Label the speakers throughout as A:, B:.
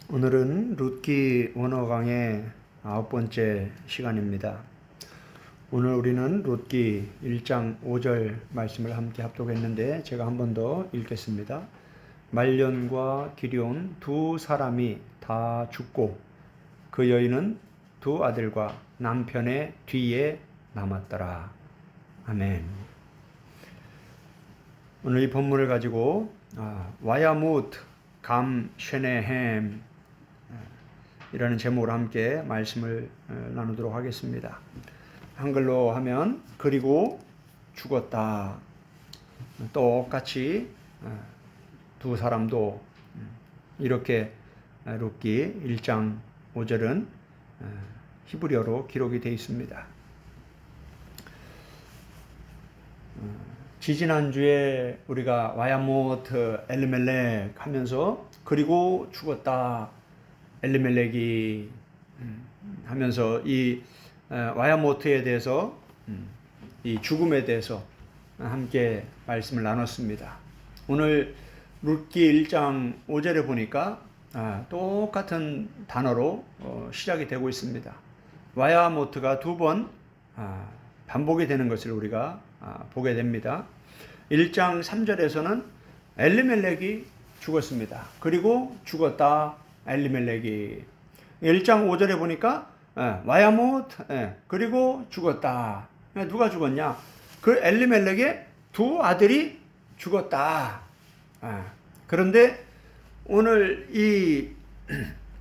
A: 오늘은 룻기 원어 강의 9번째 시간입니다. 오늘 우리는 룻기 1장 5절 말씀을 함께 합독했는데 제가 한 번 더 읽겠습니다. 말년과 기럨 두 사람이 다 죽고 그 여인은 두 아들과 남편의 뒤에 남았더라. 아멘. 오늘 이 본문을 가지고 와야무트 감 쉐네햄 이라는 제목으로 함께 말씀을 나누도록 하겠습니다. 한글로 하면 그리고 죽었다. 똑같이 두 사람도 이렇게 룻기 1장 5절은 히브리어로 기록이 되어 있습니다. 지지난주에 우리가 와야모트 엘리멜렉 하면서 그리고 죽었다 엘리멜렉이 하면서 이 와야모트에 대해서 이 죽음에 대해서 함께 말씀을 나눴습니다. 오늘 룻기 1장 5절에 보니까 똑같은 단어로 시작이 되고 있습니다. 와야모트가 두 번 반복이 되는 것을 우리가 보게 됩니다. 1장 3절에서는 엘리멜렉이 죽었습니다. 그리고 죽었다 엘리멜렉이. 1장 5절에 보니까 와야못 그리고 죽었다. 누가 죽었냐? 그 엘리멜렉의 두 아들이 죽었다. 그런데 오늘 이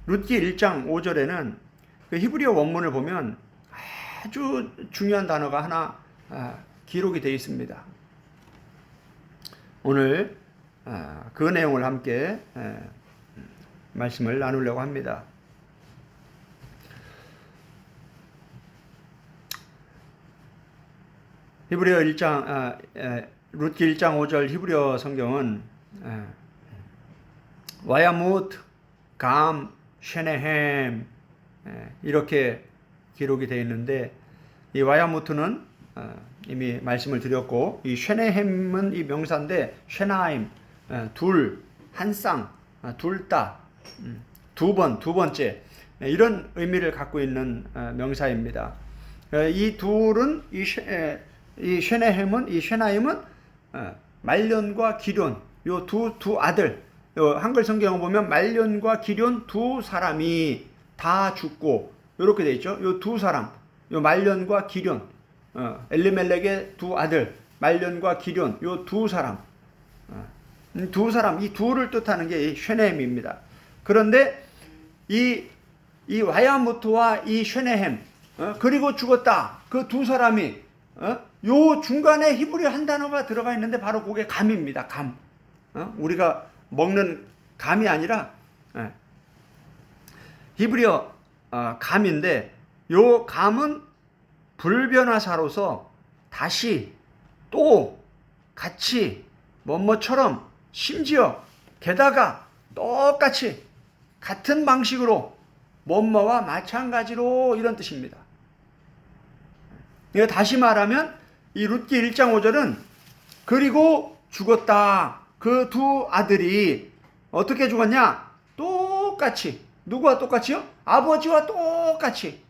A: 룻기 1장 5절에는 그 히브리어 원문을 보면 아주 중요한 단어가 하나 기록이 되어 있습니다. 오늘 그 내용을 함께 말씀을 나누려고 합니다. 히브리어 1장 룻기 1장 5절 히브리어 성경은 와야무트 감 쉐네햄 이렇게 기록이 되어 있는데 이 와야무트는 이미 말씀을 드렸고 이 쉐네햄은 이 명사인데 쉐나임 둘, 한 쌍, 둘 따, 두 번, 두 번째 이런 의미를 갖고 있는 명사입니다. 이 둘은 이 쉐네햄은 이 쉐나임은 말년과 기럨 요 두 아들 요 한글 성경을 보면 말년과 기럨 두 사람이 다 죽고 이렇게 돼 있죠. 요 두 사람 요 말년과 기럨 엘리멜렉의 두 아들 말년과 기럨 요 두 사람 두 사람 이 둘을 뜻하는 게 이 쉐네햄입니다. 그런데 이 와야무트와 이 쉐네햄 그리고 죽었다 그 두 사람이 요 중간에 히브리어 한 단어가 들어가 있는데 바로 그게 감입니다. 감. 우리가 먹는 감이 아니라 히브리어 감인데 요 감은 불변화사로서 다시 또 같이 뭐뭐처럼 심지어 게다가 똑같이 같은 방식으로 뭐뭐와 마찬가지로 이런 뜻입니다. 이거 다시 말하면 이 룻기 1장 5절은 그리고 죽었다. 그 두 아들이 어떻게 죽었냐? 똑같이. 누구와 똑같이요? 아버지와 똑같이.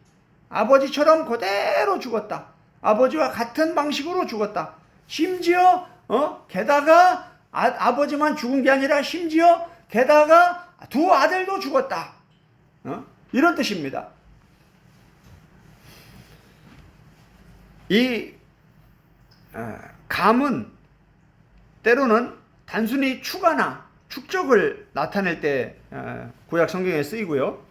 A: 아버지처럼 그대로 죽었다. 아버지와 같은 방식으로 죽었다. 심지어 게다가 아버지만 죽은 게 아니라 심지어 게다가 두 아들도 죽었다. 이런 뜻입니다. 이 감은 때로는 단순히 추가나 축적을 나타낼 때 구약 성경에 쓰이고요.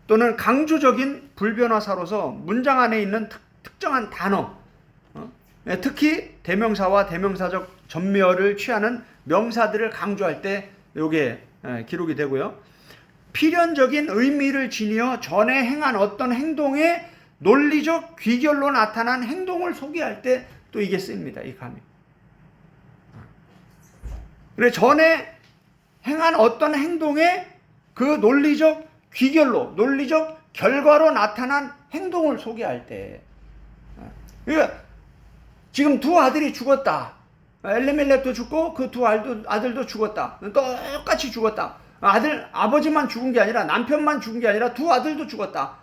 A: 또는 강조적인 불변화사로서 문장 안에 있는 특정한 단어, 특히 대명사와 대명사적 전멸을 취하는 명사들을 강조할 때 이게 기록이 되고요. 필연적인 의미를 지니어 전에 행한 어떤 행동의 논리적 귀결로 나타난 행동을 소개할 때 또 이게 쓰입니다. 이 감이. 그래 전에 행한 어떤 행동의 그 논리적 귀결로, 논리적 결과로 나타난 행동을 소개할 때, 그러니까 지금 두 아들이 죽었다. 엘리멜렉도 죽고 그 두 아들도 죽었다. 똑같이 죽었다. 아버지만 죽은 게 아니라 남편만 죽은 게 아니라 두 아들도 죽었다.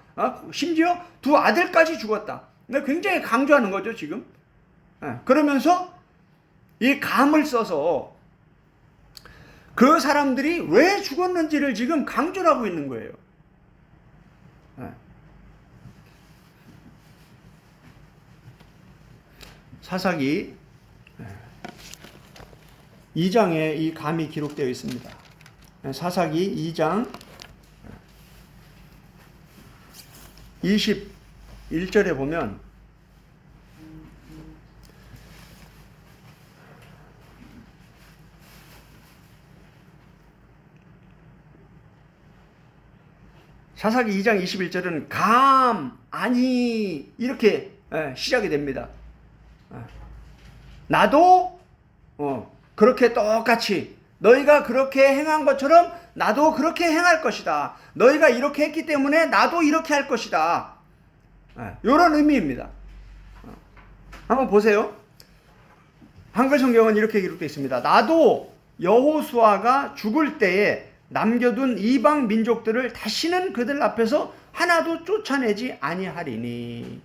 A: 심지어 두 아들까지 죽었다. 굉장히 강조하는 거죠, 지금. 그러면서 이 감을 써서 그 사람들이 왜 죽었는지를 지금 강조를 하고 있는 거예요. 사사기 2장에 이 감이 기록되어 있습니다. 사사기 2장 21절에 보면 사사기 2장 21절은 감, 아니 이렇게 시작이 됩니다. 나도 그렇게 똑같이 너희가 그렇게 행한 것처럼 나도 그렇게 행할 것이다. 너희가 이렇게 했기 때문에 나도 이렇게 할 것이다. 이런 의미입니다. 한번 보세요. 한글 성경은 이렇게 기록되어 있습니다. 나도 여호수아가 죽을 때에 남겨둔 이방 민족들을 다시는 그들 앞에서 하나도 쫓아내지 아니하리니.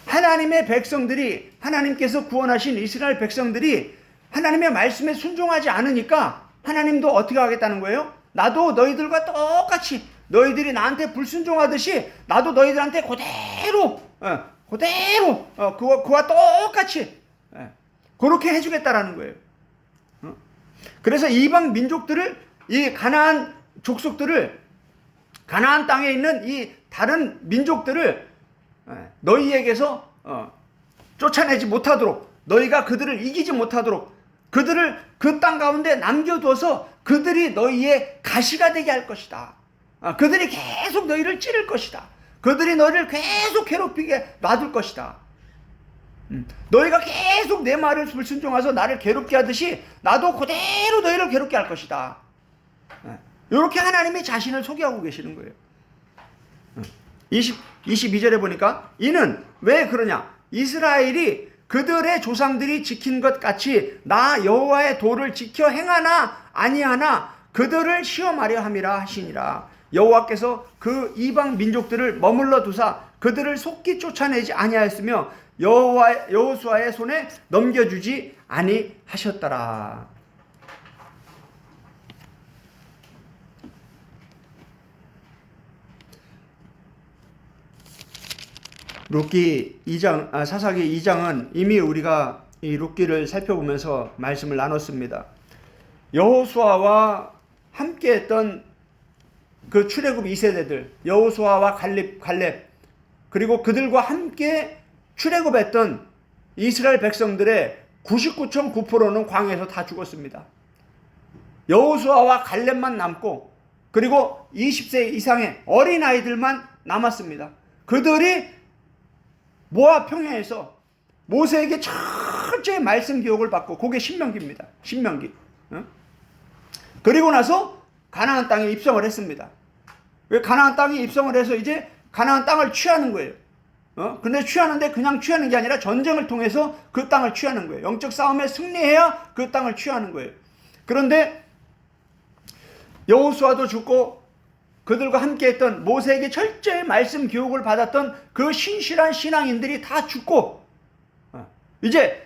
A: 하나님의 백성들이, 하나님께서 구원하신 이스라엘 백성들이 하나님의 말씀에 순종하지 않으니까 하나님도 어떻게 하겠다는 거예요? 나도 너희들과 똑같이 너희들이 나한테 불순종하듯이 나도 너희들한테 그대로 그와 똑같이 그렇게 해주겠다라는 거예요. 그래서 이방 민족들을, 이 가나안 족속들을, 가나안 땅에 있는 이 다른 민족들을 너희에게서 쫓아내지 못하도록, 너희가 그들을 이기지 못하도록 그들을 그 땅 가운데 남겨둬서 그들이 너희의 가시가 되게 할 것이다. 그들이 계속 너희를 찌를 것이다. 그들이 너희를 계속 괴롭히게 놔둘 것이다. 너희가 계속 내 말을 불순종해서 나를 괴롭게 하듯이 나도 그대로 너희를 괴롭게 할 것이다. 이렇게 하나님이 자신을 소개하고 계시는 거예요. 22절에 보니까 이는 왜 그러냐? 이스라엘이 그들의 조상들이 지킨 것 같이 나 여호와의 도를 지켜 행하나 아니하나 그들을 시험하려 함이라 하시니라. 여호와께서 그 이방 민족들을 머물러 두사 그들을 속히 쫓아내지 아니하였으며 여호수아의 손에 넘겨주지 아니하셨더라. 룻기 2장, 사사기 2장은 이미 우리가 이 룻기를 살펴보면서 말씀을 나눴습니다. 여호수아와 함께했던 그 출애굽 2세대들, 여호수아와 갈렙, 그리고 그들과 함께 출애굽했던 이스라엘 백성들의 99.9%는 광야에서 다 죽었습니다. 여호수아와 갈렙만 남고, 그리고 20세 이상의 어린아이들만 남았습니다. 그들이 모압 평야에서 모세에게 철저히 말씀 교육을 받고, 그게 신명기입니다. 신명기. 그리고 나서 가나안 땅에 입성을 했습니다. 왜 가나안 땅에 입성을 해서 이제 가나안 땅을 취하는 거예요. 근데 취하는데 그냥 취하는 게 아니라 전쟁을 통해서 그 땅을 취하는 거예요. 영적 싸움에 승리해야 그 땅을 취하는 거예요. 그런데 여호수아도 죽고 그들과 함께했던 모세에게 철저히 말씀 교육을 받았던 그 신실한 신앙인들이 다 죽고, 이제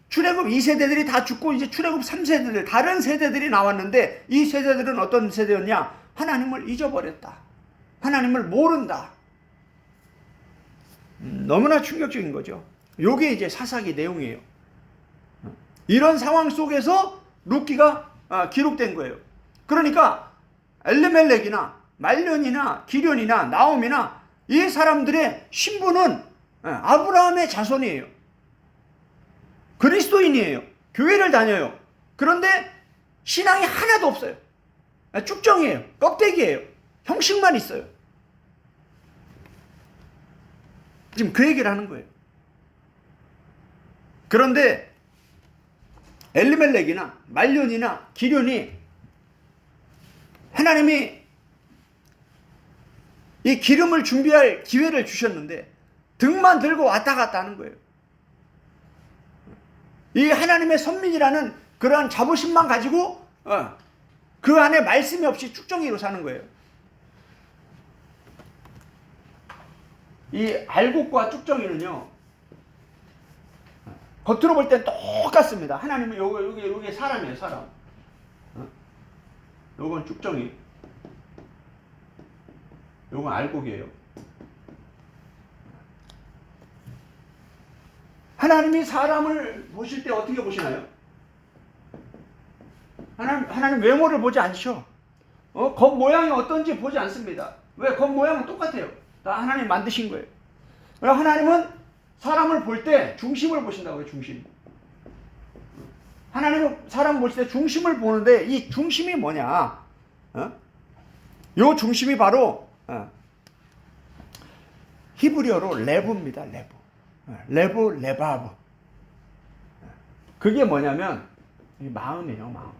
A: 출애굽 2세대들이 다 죽고 이제 출애굽 3세대들, 다른 세대들이 나왔는데 이 세대들은 어떤 세대였냐? 하나님을 잊어버렸다. 하나님을 모른다. 너무나 충격적인 거죠. 이게 이제 사사기 내용이에요. 이런 상황 속에서 룻기가 기록된 거예요. 그러니까 엘리멜렉이나 말론이나 기련이나 나옴이나 이 사람들의 신분은 아브라함의 자손이에요. 그리스도인이에요. 교회를 다녀요. 그런데 신앙이 하나도 없어요. 쭉정이에요. 껍데기예요. 형식만 있어요. 지금 그 얘기를 하는 거예요. 그런데 엘리멜렉이나 말론이나 기련이 하나님이 이 기름을 준비할 기회를 주셨는데 등만 들고 왔다 갔다 하는 거예요. 이 하나님의 선민이라는 그러한 자부심만 가지고 그 안에 말씀이 없이 쭉정이로 사는 거예요. 이 알곡과 쭉정이는요, 겉으로 볼 땐 똑같습니다. 하나님은 요게 사람이에요, 사람. 요건 쭉정이. 요건 알곡이에요. 하나님이 사람을 보실 때 어떻게 보시나요? 하나님 외모를 보지 않죠. 겉 모양이 어떤지 보지 않습니다. 왜? 겉 모양은 똑같아요. 다 하나님 만드신 거예요. 하나님은 사람을 볼 때 중심을 보신다고요, 중심. 하나님은 사람을 보실 때 중심을 보는데 이 중심이 뭐냐? 요 중심이 바로 히브리어로 레브입니다, 레브. 레브, 레바브. 그게 뭐냐면 마음이에요, 마음.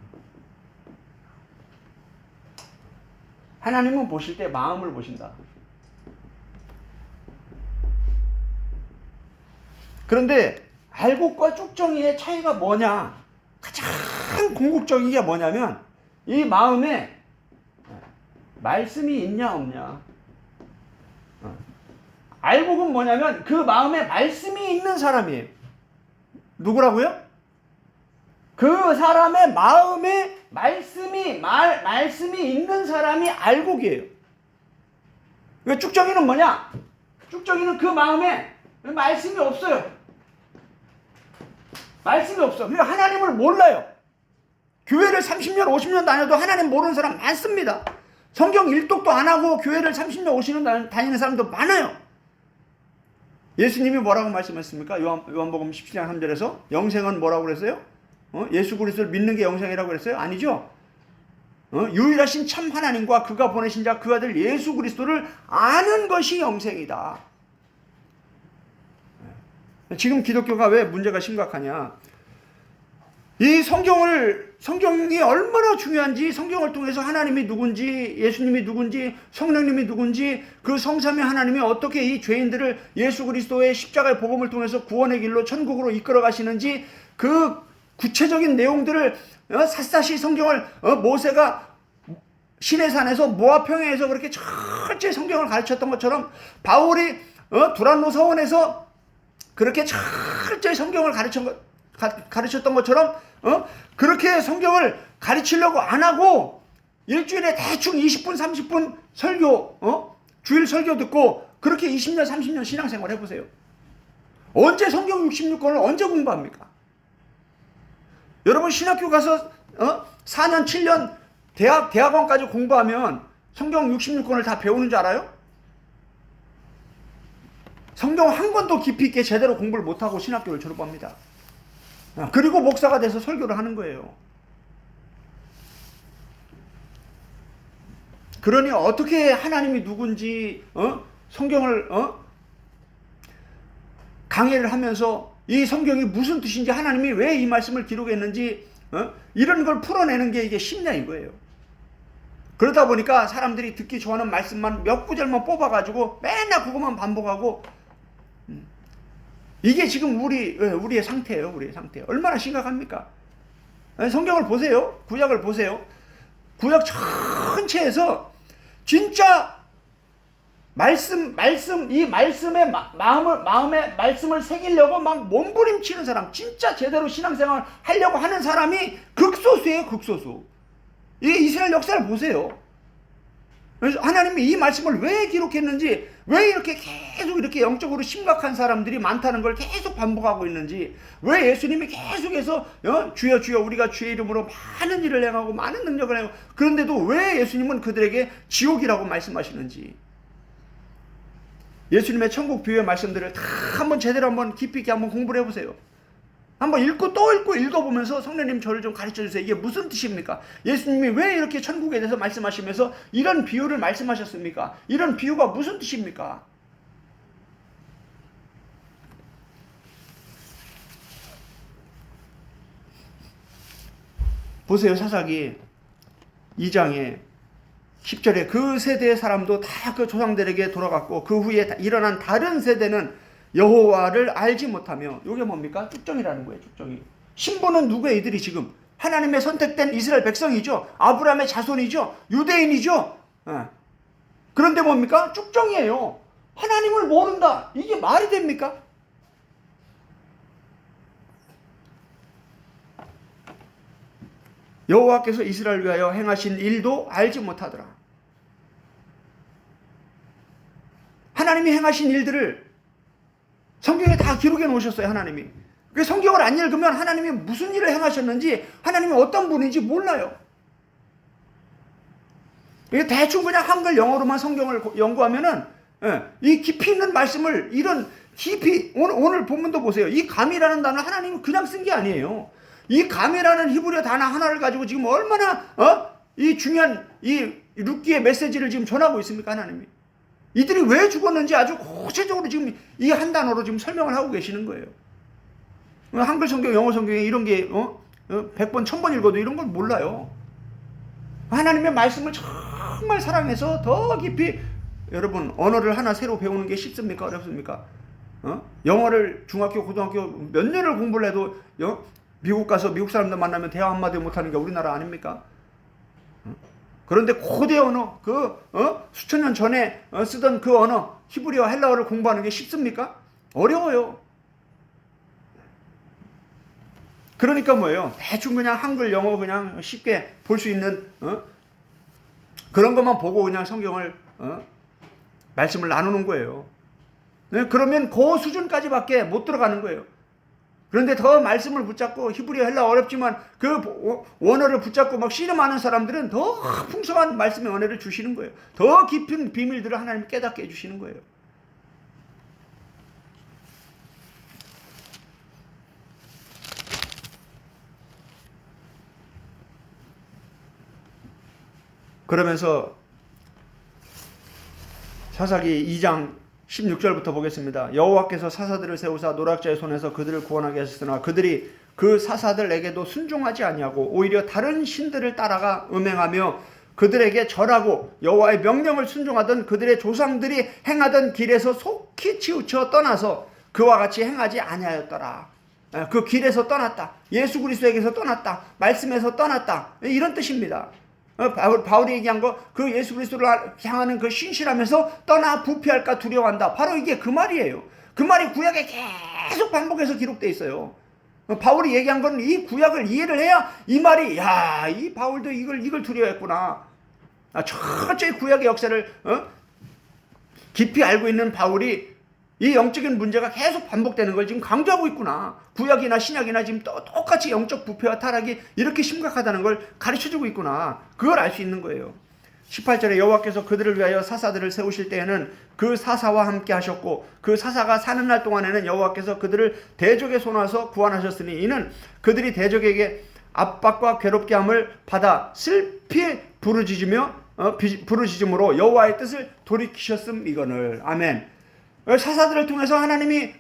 A: 하나님은 보실 때 마음을 보신다. 그런데 알곡과 쭉정이의 차이가 뭐냐? 가장 궁극적인 게 뭐냐면 이 마음에 말씀이 있냐 없냐. 알곡은 뭐냐면 그 마음에 말씀이 있는 사람이에요. 누구라고요? 그 사람의 마음에 말씀이 있는 사람이 알곡이에요. 쭉정이는 뭐냐? 쭉정이는 그 마음에 말씀이 없어요. 말씀이 없어. 그러니까 하나님을 몰라요. 교회를 30년, 50년 다녀도 하나님 모르는 사람 많습니다. 성경 일독도 안 하고 교회를 30년, 50년 다니는 사람도 많아요. 예수님이 뭐라고 말씀하셨습니까? 요한복음 17장 3절에서 영생은 뭐라고 그랬어요? 예수 그리스도를 믿는 게 영생이라고 그랬어요? 아니죠. 유일하신 참 하나님과 그가 보내신 자 그 아들 예수 그리스도를 아는 것이 영생이다. 지금 기독교가 왜 문제가 심각하냐? 이 성경이 얼마나 중요한지, 성경을 통해서 하나님이 누군지, 예수님이 누군지, 성령님이 누군지, 그 성삼위 하나님이 어떻게 이 죄인들을 예수 그리스도의 십자가의 복음을 통해서 구원의 길로 천국으로 이끌어 가시는지 그 구체적인 내용들을 샅샅이 성경을 모세가 시내산에서 모압 평야에서 그렇게 철저히 성경을 가르쳤던 것처럼 바울이 두란노 서원에서 그렇게 철저히 성경을 가르쳤던 것처럼 그렇게 성경을 가르치려고 안 하고 일주일에 대충 20분 30분 설교 주일 설교 듣고 그렇게 20년 30년 신앙생활 해보세요. 언제 성경 66권을 언제 공부합니까? 여러분 신학교 가서 4년 7년 대학원까지 공부하면 성경 66권을 다 배우는 줄 알아요? 성경 한 권도 깊이 있게 제대로 공부를 못하고 신학교를 졸업합니다. 그리고 목사가 돼서 설교를 하는 거예요. 그러니 어떻게 하나님이 누군지 성경을 강해를 하면서 이 성경이 무슨 뜻인지 하나님이 왜 이 말씀을 기록했는지 이런 걸 풀어내는 게 이게 쉽냐 이거예요. 그러다 보니까 사람들이 듣기 좋아하는 말씀만 몇 구절만 뽑아가지고 맨날 그것만 반복하고 이게 지금 우리의 상태예요. 우리의 상태. 얼마나 심각합니까? 성경을 보세요. 구약을 보세요. 구약 전체에서 진짜 이 말씀에 마음에 말씀을 새기려고 막 몸부림치는 사람, 진짜 제대로 신앙생활 하려고 하는 사람이 극소수예요, 극소수. 이 이스라엘 역사를 보세요. 그래서 하나님이 이 말씀을 왜 기록했는지, 왜 이렇게 계속 이렇게 영적으로 심각한 사람들이 많다는 걸 계속 반복하고 있는지, 왜 예수님이 계속해서 주여 주여 우리가 주의 이름으로 많은 일을 행하고 많은 능력을 행하고 그런데도 왜 예수님은 그들에게 지옥이라고 말씀하시는지, 예수님의 천국 비유의 말씀들을 다 한번 제대로 한번 깊이 있게 한번 공부를 해보세요. 한번 읽고 또 읽고 읽어보면서 성령님 저를 좀 가르쳐주세요. 이게 무슨 뜻입니까? 예수님이 왜 이렇게 천국에 대해서 말씀하시면서 이런 비유를 말씀하셨습니까? 이런 비유가 무슨 뜻입니까? 보세요. 사사기 2장에 10절에 그 세대의 사람도 다 그 조상들에게 돌아갔고 그 후에 일어난 다른 세대는 여호와를 알지 못하며, 이게 뭡니까? 쭉정이라는 거예요. 쭉정이. 신부는 누구예요? 이들이 지금 하나님의 선택된 이스라엘 백성이죠. 아브라함의 자손이죠. 유대인이죠. 그런데 뭡니까? 쭉정이에요. 하나님을 모른다. 이게 말이 됩니까? 여호와께서 이스라엘을 위하여 행하신 일도 알지 못하더라. 하나님이 행하신 일들을 성경에 다 기록해 놓으셨어요. 하나님이. 그 성경을 안 읽으면 하나님이 무슨 일을 행하셨는지, 하나님이 어떤 분인지 몰라요. 대충 그냥 한글 영어로만 성경을 연구하면은 이 깊이 있는 말씀을, 이런 깊이, 오늘 본문도 보세요. 이 감이라는 단어 하나님이 그냥 쓴 게 아니에요. 이 감이라는 히브리어 단어 하나를 가지고 지금 얼마나 이 중요한 이 룻기의 메시지를 지금 전하고 있습니까? 하나님이. 이들이 왜 죽었는지 아주 구체적으로 지금 이 한 단어로 지금 설명을 하고 계시는 거예요. 한글 성경, 영어 성경에 이런 게 100번, 1000번 읽어도 이런 걸 몰라요. 하나님의 말씀을 정말 사랑해서 더 깊이, 여러분, 언어를 하나 새로 배우는 게 쉽습니까? 어렵습니까? 영어를 중학교, 고등학교 몇 년을 공부를 해도 미국 가서 미국 사람들 만나면 대화 한마디 못하는 게 우리나라 아닙니까? 그런데 고대 언어, 수천 년 전에 쓰던 그 언어, 히브리어, 헬라어를 공부하는 게 쉽습니까? 어려워요. 그러니까 뭐예요? 대충 그냥 한글, 영어 그냥 쉽게 볼 수 있는 그런 것만 보고 그냥 성경을 말씀을 나누는 거예요. 네? 그러면 그 수준까지밖에 못 들어가는 거예요. 그런데 더 말씀을 붙잡고, 히브리어, 헬라어 어렵지만 그 원어를 붙잡고 막 씨름하는 사람들은 더 풍성한 말씀의 은혜를 주시는 거예요. 더 깊은 비밀들을 하나님 깨닫게 해주시는 거예요. 그러면서 사사기 2장 16절부터 보겠습니다. 여호와께서 사사들을 세우사 노략자의 손에서 그들을 구원하게 하셨으나 그들이 그 사사들에게도 순종하지 아니하고 오히려 다른 신들을 따라가 음행하며 그들에게 절하고 여호와의 명령을 순종하던 그들의 조상들이 행하던 길에서 속히 치우쳐 떠나서 그와 같이 행하지 아니하였더라. 그 길에서 떠났다. 예수 그리스도에게서 떠났다. 말씀에서 떠났다. 이런 뜻입니다. 바울이 얘기한 거, 그 예수 그리스도를 향하는 그 신실하면서 떠나 부패할까 두려워한다. 바로 이게 그 말이에요. 그 말이 구약에 계속 반복해서 기록되어 있어요. 바울이 얘기한 건 이 구약을 이해를 해야 이 말이, 야, 이 바울도 이걸 두려워했구나. 철저히 구약의 역사를 깊이 알고 있는 바울이 이 영적인 문제가 계속 반복되는 걸 지금 강조하고 있구나. 구약이나 신약이나 지금 똑같이 영적 부패와 타락이 이렇게 심각하다는 걸 가르쳐주고 있구나. 그걸 알 수 있는 거예요. 18절에 여호와께서 그들을 위하여 사사들을 세우실 때에는 그 사사와 함께 하셨고 그 사사가 사는 날 동안에는 여호와께서 그들을 대적의 손에서 구원하셨으니 이는 그들이 대적에게 압박과 괴롭게 함을 받아 슬피 부르짖음으로 여호와의 뜻을 돌이키셨음이거늘. 아멘. 사사들을 통해서 하나님이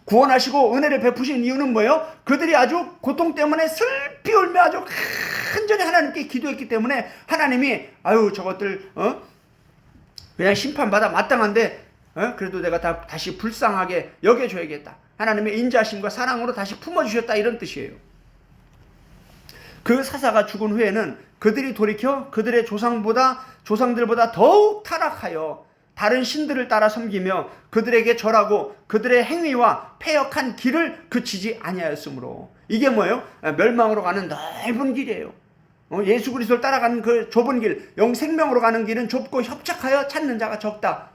A: 구원하시고 은혜를 베푸신 이유는 뭐예요? 그들이 아주 고통 때문에 슬피 울며 아주 간절히 하나님께 기도했기 때문에 하나님이 저것들 그냥 심판받아 마땅한데 그래도 내가 다시 불쌍하게 여겨줘야겠다. 하나님의 인자심과 사랑으로 다시 품어주셨다, 이런 뜻이에요. 그 사사가 죽은 후에는 그들이 돌이켜 그들의 조상들보다 더욱 타락하여 다른 신들을 따라 섬기며 그들에게 절하고 그들의 행위와 패역한 길을 그치지 아니하였으므로. 이게 뭐예요? 멸망으로 가는 넓은 길이에요. 예수 그리스도를 따라가는 그 좁은 길, 영생명으로 가는 길은 좁고 협착하여 찾는 자가 적다.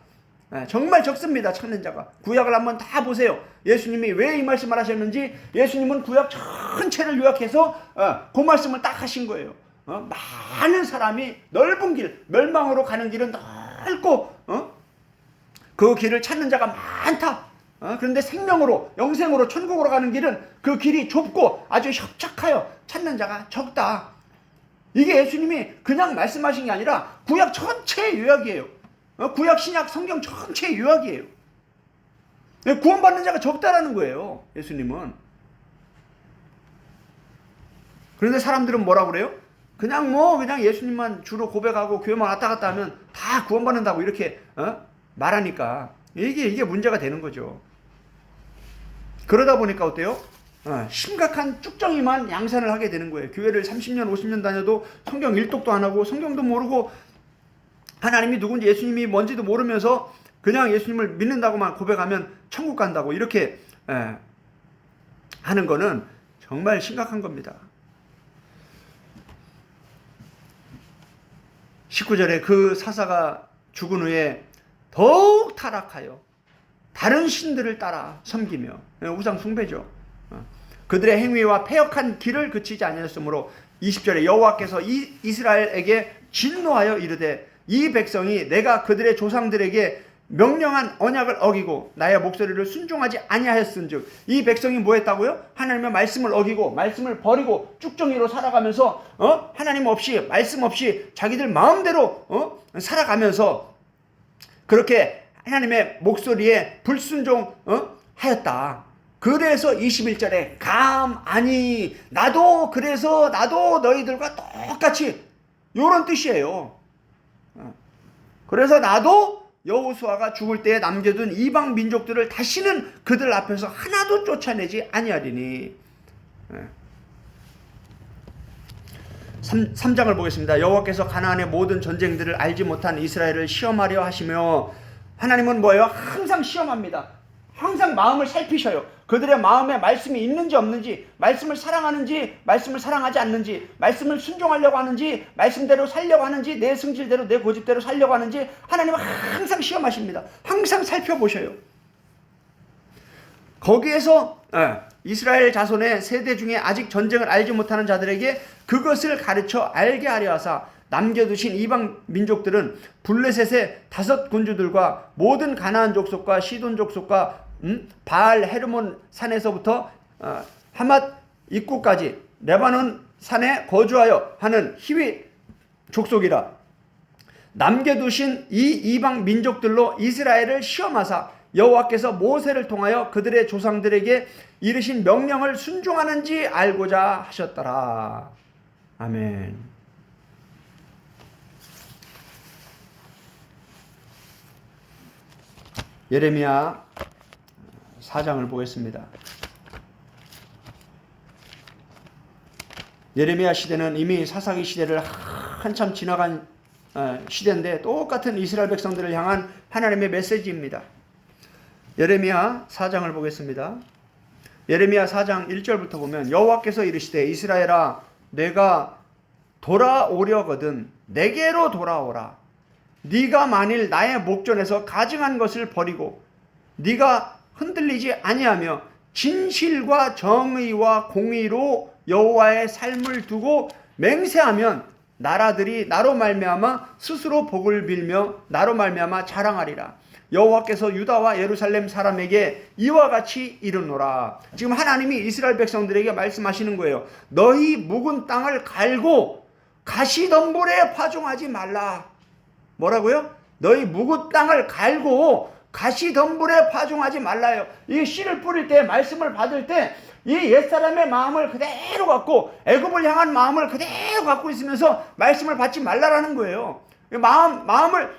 A: 정말 적습니다, 찾는 자가. 구약을 한번 다 보세요. 예수님이 왜 이 말씀을 하셨는지, 예수님은 구약 전체를 요약해서 그 말씀을 딱 하신 거예요. 많은 사람이 넓은 길, 멸망으로 가는 길은 넓고 그 길을 찾는 자가 많다. 그런데 생명으로, 영생으로, 천국으로 가는 길은 그 길이 좁고 아주 협착하여 찾는 자가 적다. 이게 예수님이 그냥 말씀하신 게 아니라 구약 전체의 요약이에요. 구약, 신약, 성경 전체의 요약이에요. 구원받는 자가 적다라는 거예요, 예수님은. 그런데 사람들은 뭐라고 그래요? 그냥 예수님만 주로 고백하고 교회만 왔다 갔다 하면 다 구원받는다고 이렇게 말하니까 이게 문제가 되는 거죠. 그러다 보니까 어때요? 심각한 쭉정이만 양산을 하게 되는 거예요. 교회를 30년 50년 다녀도 성경 일독도 안 하고 성경도 모르고 하나님이 누군지 예수님이 뭔지도 모르면서 그냥 예수님을 믿는다고만 고백하면 천국 간다고 이렇게 하는 거는 정말 심각한 겁니다. 19절에 그 사사가 죽은 후에 더욱 타락하여 다른 신들을 따라 섬기며, 우상 숭배죠. 그들의 행위와 패역한 길을 그치지 아니하였으므로 20절에 여호와께서 이스라엘에게 진노하여 이르되 이 백성이 내가 그들의 조상들에게 명령한 언약을 어기고 나의 목소리를 순종하지 아니하였은즉, 이 백성이 뭐 했다고요? 하나님의 말씀을 어기고 말씀을 버리고 쭉정이로 살아가면서 하나님 없이 말씀 없이 자기들 마음대로 살아가면서 그렇게 하나님의 목소리에 불순종 하였다. 그래서 21절에 감하니 나도 그래서 나도 너희들과 똑같이 이런 뜻이에요. 그래서 나도 여호수아가 죽을 때에 남겨둔 이방 민족들을 다시는 그들 앞에서 하나도 쫓아내지 아니하리니. 3장을 보겠습니다. 여호와께서 가나안의 모든 전쟁들을 알지 못한 이스라엘을 시험하려 하시며, 하나님은 뭐예요? 항상 시험합니다. 항상 마음을 살피셔요. 그들의 마음에 말씀이 있는지 없는지, 말씀을 사랑하는지 말씀을 사랑하지 않는지, 말씀을 순종하려고 하는지 말씀대로 살려고 하는지, 내 성질대로 내 고집대로 살려고 하는지 하나님은 항상 시험하십니다. 항상 살펴보셔요. 거기에서 이스라엘 자손의 세대 중에 아직 전쟁을 알지 못하는 자들에게 그것을 가르쳐 알게 하려 하사 남겨두신 이방 민족들은 블레셋의 5 군주들과 모든 가나안 족속과 시돈 족속과 바알 헤르몬 산에서부터 하맛 입구까지 레바논 산에 거주하여 하는 히위 족속이라. 남겨두신 이 이방 민족들로 이스라엘을 시험하사 여호와께서 모세를 통하여 그들의 조상들에게 이르신 명령을 순종하는지 알고자 하셨더라. 아멘. 예레미야 4장을 보겠습니다. 예레미야 시대는 이미 사사기 시대를 한참 지나간 시대인데 똑같은 이스라엘 백성들을 향한 하나님의 메시지입니다. 예레미야 4장을 보겠습니다. 예레미야 4장 1절부터 보면 여호와께서 이르시되 이스라엘아 내가 돌아오려거든 내게로 돌아오라. 네가 만일 나의 목전에서 가증한 것을 버리고 네가 흔들리지 아니하며 진실과 정의와 공의로 여호와의 삶을 두고 맹세하면 나라들이 나로 말미암아 스스로 복을 빌며 나로 말미암아 자랑하리라. 여호와께서 유다와 예루살렘 사람에게 이와 같이 이르노라. 지금 하나님이 이스라엘 백성들에게 말씀하시는 거예요. 너희 묵은 땅을 갈고 가시덤불에 파종하지 말라. 뭐라고요? 너희 묵은 땅을 갈고 가시덤불에 파종하지 말라요. 이 씨를 뿌릴 때, 말씀을 받을 때 이 옛사람의 마음을 그대로 갖고 애굽을 향한 마음을 그대로 갖고 있으면서 말씀을 받지 말라라는 거예요. 마음을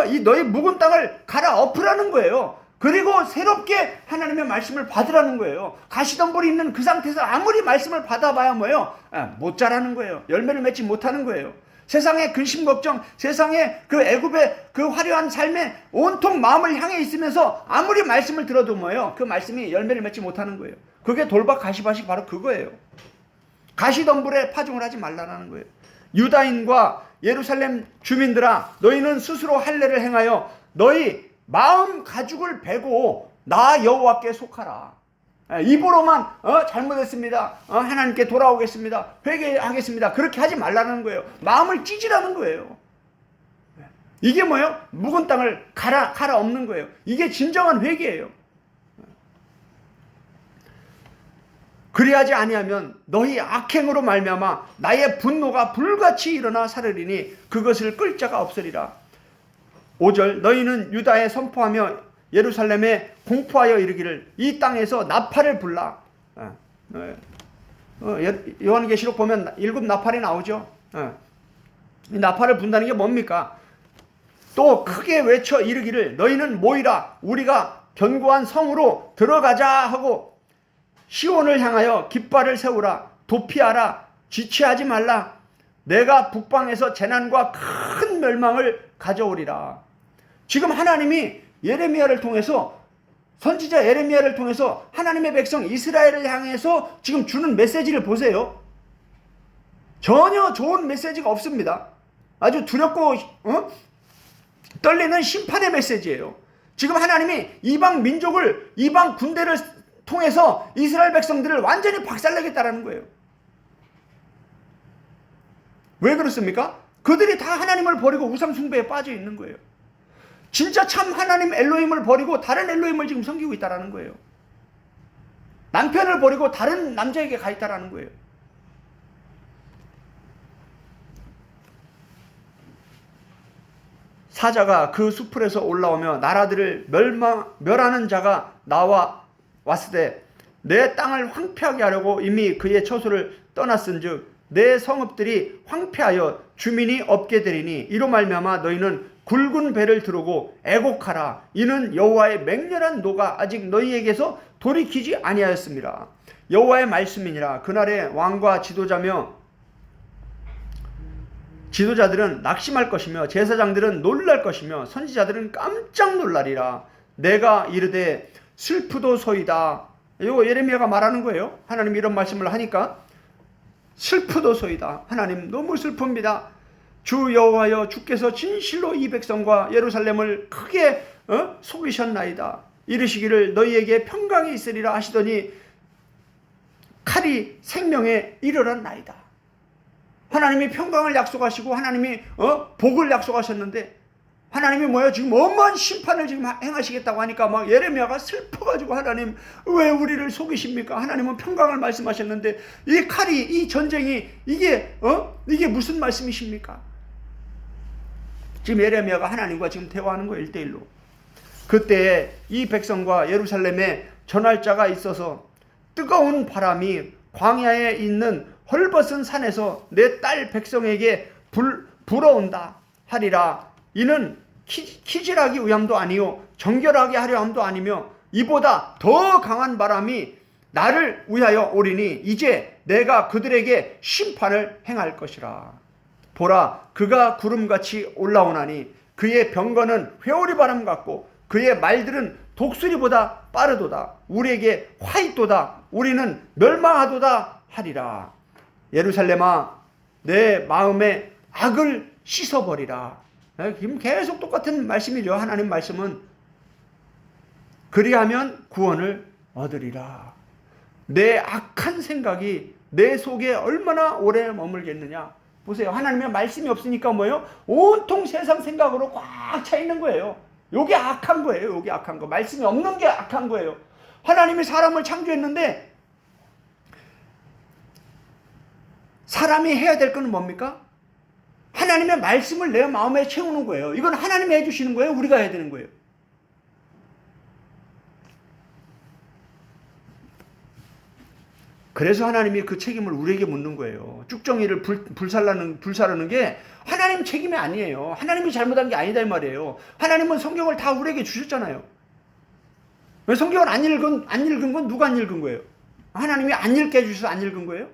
A: 이 너희 묵은 땅을 갈아 엎으라는 거예요. 그리고 새롭게 하나님의 말씀을 받으라는 거예요. 가시덤불이 있는 그 상태에서 아무리 말씀을 받아봐야 뭐예요? 못 자라는 거예요. 열매를 맺지 못하는 거예요. 세상의 근심 걱정, 세상의 그 애굽의 그 화려한 삶에 온통 마음을 향해 있으면서 아무리 말씀을 들어도 뭐예요? 그 말씀이 열매를 맺지 못하는 거예요. 그게 돌박 가시밭이 바로 그거예요. 가시덤불에 파종을 하지 말라는 거예요. 유다인과 예루살렘 주민들아, 너희는 스스로 할례를 행하여 너희 마음 가죽을 베고 나 여호와께 속하라. 입으로만 잘못했습니다, 하나님께 돌아오겠습니다, 회개하겠습니다, 그렇게 하지 말라는 거예요. 마음을 찢으라는 거예요. 이게 뭐예요? 묵은 땅을 갈아 엎는 거예요. 이게 진정한 회개예요. 그리하지 아니하면 너희 악행으로 말미암아 나의 분노가 불같이 일어나 사르리니 그것을 끌 자가 없으리라. 5절 너희는 유다에 선포하며 예루살렘에 공포하여 이르기를 이 땅에서 나팔을 불라. 요한계시록 보면 7 나팔이 나오죠. 이 나팔을 분다는 게 뭡니까? 또 크게 외쳐 이르기를 너희는 모이라 우리가 견고한 성으로 들어가자 하고 시온을 향하여 깃발을 세우라. 도피하라. 지체하지 말라. 내가 북방에서 재난과 큰 멸망을 가져오리라. 지금 하나님이 예레미야를 통해서, 선지자 예레미야를 통해서 하나님의 백성 이스라엘을 향해서 지금 주는 메시지를 보세요. 전혀 좋은 메시지가 없습니다. 아주 두렵고 떨리는 심판의 메시지예요. 지금 하나님이 이방 민족을, 이방 군대를 통해서 이스라엘 백성들을 완전히 박살내겠다라는 거예요. 왜 그렇습니까? 그들이 다 하나님을 버리고 우상 숭배에 빠져 있는 거예요. 진짜 참 하나님 엘로힘을 버리고 다른 엘로힘을 지금 섬기고 있다라는 거예요. 남편을 버리고 다른 남자에게 가 있다라는 거예요. 사자가 그 수풀에서 올라오며 나라들을 멸하는 자가 나와 왔을 때 내 땅을 황폐하게 하려고 이미 그의 처소를 떠났은즉 내 성읍들이 황폐하여 주민이 없게 되리니 이로 말미암아 너희는 굵은 배를 두르고 애곡하라. 이는 여호와의 맹렬한 노가 아직 너희에게서 돌이키지 아니하였습니다. 여호와의 말씀이니라. 그날에 왕과 지도자들은 낙심할 것이며 제사장들은 놀랄 것이며 선지자들은 깜짝 놀라리라. 내가 이르되 슬프도소이다. 이거 예레미야가 말하는 거예요. 하나님 이런 말씀을 하니까 슬프도소이다. 하나님 너무 슬픕니다. 주 여호와여, 주께서 진실로 이 백성과 예루살렘을 크게 속이셨나이다. 이르시기를 너희에게 평강이 있으리라 하시더니 칼이 생명에 이르렀나이다. 하나님이 평강을 약속하시고 하나님이 복을 약속하셨는데 하나님이 뭐예요? 지금 어마한 심판을 지금 행하시겠다고 하니까 막 예레미야가 슬퍼가지고 하나님 왜 우리를 속이십니까? 하나님은 평강을 말씀하셨는데 이 칼이, 이 전쟁이 이게 무슨 말씀이십니까? 지금 예레미야가 하나님과 지금 대화하는 거예요. 1대1로. 그때 이 백성과 예루살렘에 전할 자가 있어서 뜨거운 바람이 광야에 있는 헐벗은 산에서 내 딸 백성에게 불어온다 하리라. 이는 키질하기 위함도 아니요 정결하게 하려 함도 아니며 이보다 더 강한 바람이 나를 위하여 오리니 이제 내가 그들에게 심판을 행할 것이라. 보라, 그가 구름같이 올라오나니 그의 병거는 회오리 바람 같고 그의 말들은 독수리보다 빠르도다. 우리에게 화 있도다. 우리는 멸망하도다 하리라. 예루살렘아, 내 마음에 악을 씻어버리라. 지금 계속 똑같은 말씀이죠. 하나님 말씀은 그리하면 구원을 얻으리라. 내 악한 생각이 내 속에 얼마나 오래 머물겠느냐. 보세요. 하나님의 말씀이 없으니까 뭐예요? 온통 세상 생각으로 꽉 차 있는 거예요. 요게 악한 거예요. 요게 악한 거. 말씀이 없는 게 악한 거예요. 하나님이 사람을 창조했는데 사람이 해야 될 건 뭡니까? 하나님의 말씀을 내 마음에 채우는 거예요. 이건 하나님이 해주시는 거예요? 우리가 해야 되는 거예요? 그래서 하나님이 그 책임을 우리에게 묻는 거예요. 쭉정이를 불사르는 게 하나님 책임이 아니에요. 하나님이 잘못한 게 아니다 이 말이에요. 하나님은 성경을 다 우리에게 주셨잖아요. 왜 성경을 안 읽은 건 누가 안 읽은 거예요? 하나님이 안 읽게 해주셔서 안 읽은 거예요?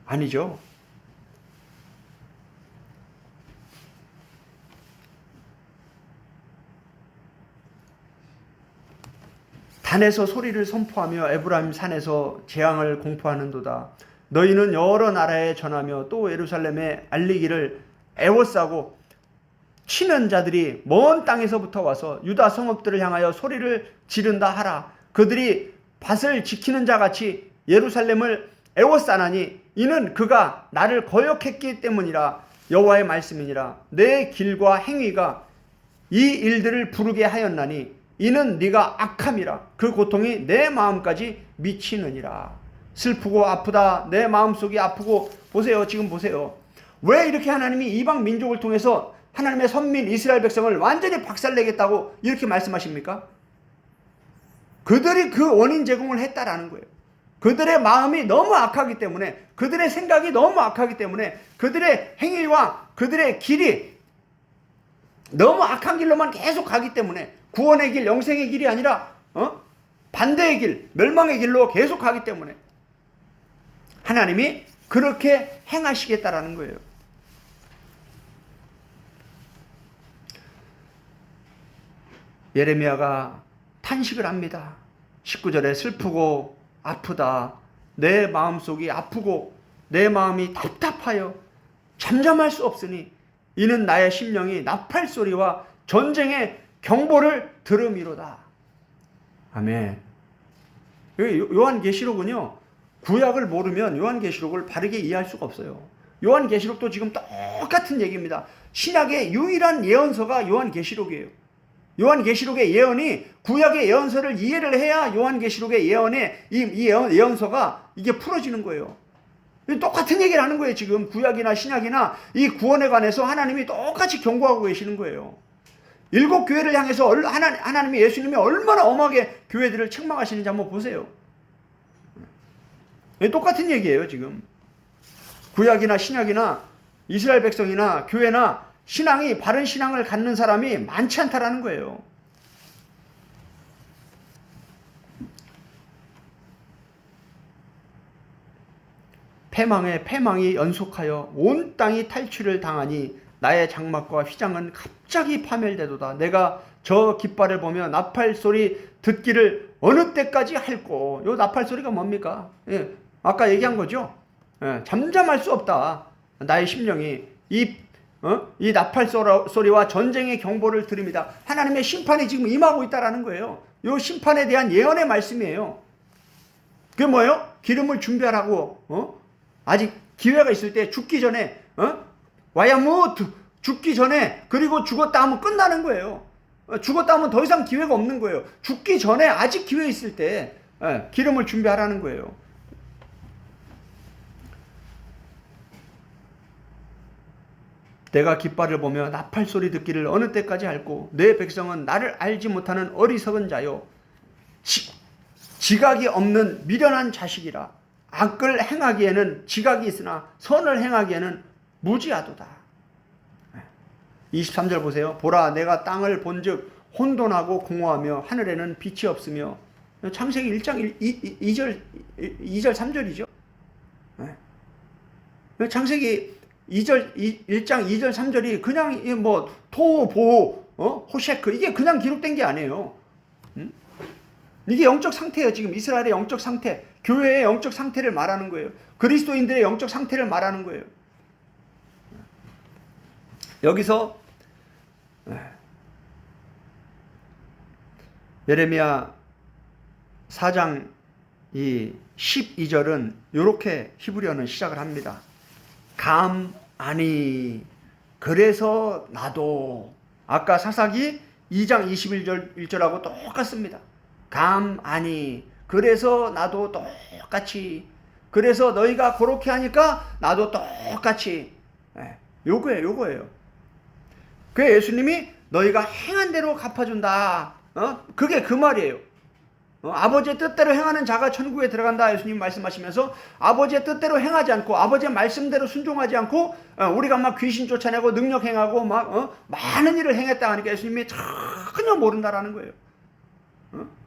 A: 아니죠. 단에서 소리를 선포하며 에브라임 산에서 재앙을 공포하는도다. 너희는 여러 나라에 전하며 또 예루살렘에 알리기를 애워싸고 치는 자들이 먼 땅에서부터 와서 유다 성읍들을 향하여 소리를 지른다 하라. 그들이 밭을 지키는 자같이 예루살렘을 애워싸나니 이는 그가 나를 거역했기 때문이라. 여호와의 말씀이니라. 내 길과 행위가 이 일들을 부르게 하였나니 이는 네가 악함이라. 그 고통이 내 마음까지 미치느니라. 슬프고 아프다. 내 마음속이 아프고. 보세요. 지금 보세요. 왜 이렇게 하나님이 이방 민족을 통해서 하나님의 선민 이스라엘 백성을 완전히 박살내겠다고 이렇게 말씀하십니까? 그들이 그 원인 제공을 했다라는 거예요. 그들의 마음이 너무 악하기 때문에, 그들의 생각이 너무 악하기 때문에, 그들의 행위와 그들의 길이 너무 악한 길로만 계속 가기 때문에 구원의 길, 영생의 길이 아니라 반대의 길, 멸망의 길로 계속 가기 때문에 하나님이 그렇게 행하시겠다라는 거예요. 예레미야가 탄식을 합니다. 19절에 슬프고 아프다. 내 마음속이 아프고 내 마음이 답답하여 잠잠할 수 없으니 이는 나의 심령이 나팔 소리와 전쟁의 경보를 들음이로다. 아멘. 요한계시록은요, 구약을 모르면 요한계시록을 바르게 이해할 수가 없어요. 요한계시록도 지금 똑같은 얘기입니다. 신약의 유일한 예언서가 요한계시록이에요. 요한계시록의 예언이 구약의 예언서를 이해를 해야 요한계시록의 예언에 이 예언서가 이게 풀어지는 거예요. 똑같은 얘기를 하는 거예요. 지금 구약이나 신약이나 이 구원에 관해서 하나님이 똑같이 경고하고 계시는 거예요. 7 교회를 향해서 하나님이 예수님이 얼마나 엄하게 교회들을 책망하시는지 한번 보세요. 똑같은 얘기예요. 지금 구약이나 신약이나 이스라엘 백성이나 교회나 신앙이 바른 신앙을 갖는 사람이 많지 않다라는 거예요. 패망에 패망이 연속하여 온 땅이 탈취를 당하니 나의 장막과 휘장은 갑자기 파멸되도다. 내가 저 깃발을 보며 나팔 소리 듣기를 어느 때까지 할꼬. 요 나팔 소리가 뭡니까? 아까 얘기한 거죠. 잠잠할 수 없다. 나의 심령이 이 나팔 소리와 전쟁의 경보를 들읍니다. 하나님의 심판이 지금 임하고 있다라는 거예요. 요 심판에 대한 예언의 말씀이에요. 그게 뭐예요? 기름을 준비하라고. 아직 기회가 있을 때 죽기 전에 와야무트 죽기 전에, 그리고 죽었다 하면 끝나는 거예요. 죽었다 하면 더 이상 기회가 없는 거예요. 죽기 전에 아직 기회 있을 때 기름을 준비하라는 거예요. 내가 깃발을 보며 나팔 소리 듣기를 어느 때까지 할꼬. 내 백성은 나를 알지 못하는 어리석은 자요 지각이 없는 미련한 자식이라. 악을 행하기에는 지각이 있으나 선을 행하기에는 무지하도다. 23절 보세요. 보라, 내가 땅을 본즉 혼돈하고 공허하며 하늘에는 빛이 없으며. 창세기 1장 2절 3절이죠. 창세기 1장 2절 3절이 그냥 뭐 토, 보, 호셰크 이게 그냥 기록된 게 아니에요. 이게 영적 상태예요. 지금 이스라엘의 영적 상태, 교회의 영적 상태를 말하는 거예요. 그리스도인들의 영적 상태를 말하는 거예요. 여기서 예레미야 4장 이 12절은 이렇게 히브리어는 시작을 합니다. 감아니 그래서 나도, 아까 사사기 2장 21절하고 똑같습니다. 감아니 그래서 나도 똑같이, 그래서 너희가 그렇게 하니까 나도 똑같이. 요거예요. 그 예수님이 너희가 행한 대로 갚아준다. 그게 그 말이에요. 아버지의 뜻대로 행하는 자가 천국에 들어간다. 예수님 말씀하시면서 아버지의 뜻대로 행하지 않고 아버지의 말씀대로 순종하지 않고 우리가 막 귀신 쫓아내고 능력 행하고 막 많은 일을 행했다 하니까 예수님이 전혀 모른다라는 거예요.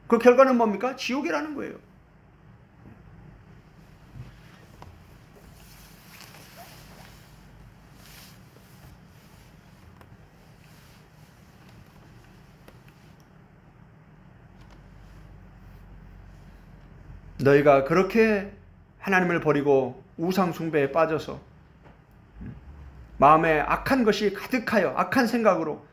A: 그 결과는 뭡니까? 지옥이라는 거예요. 너희가 그렇게 하나님을 버리고 우상 숭배에 빠져서 마음에 악한 것이 가득하여 악한 생각으로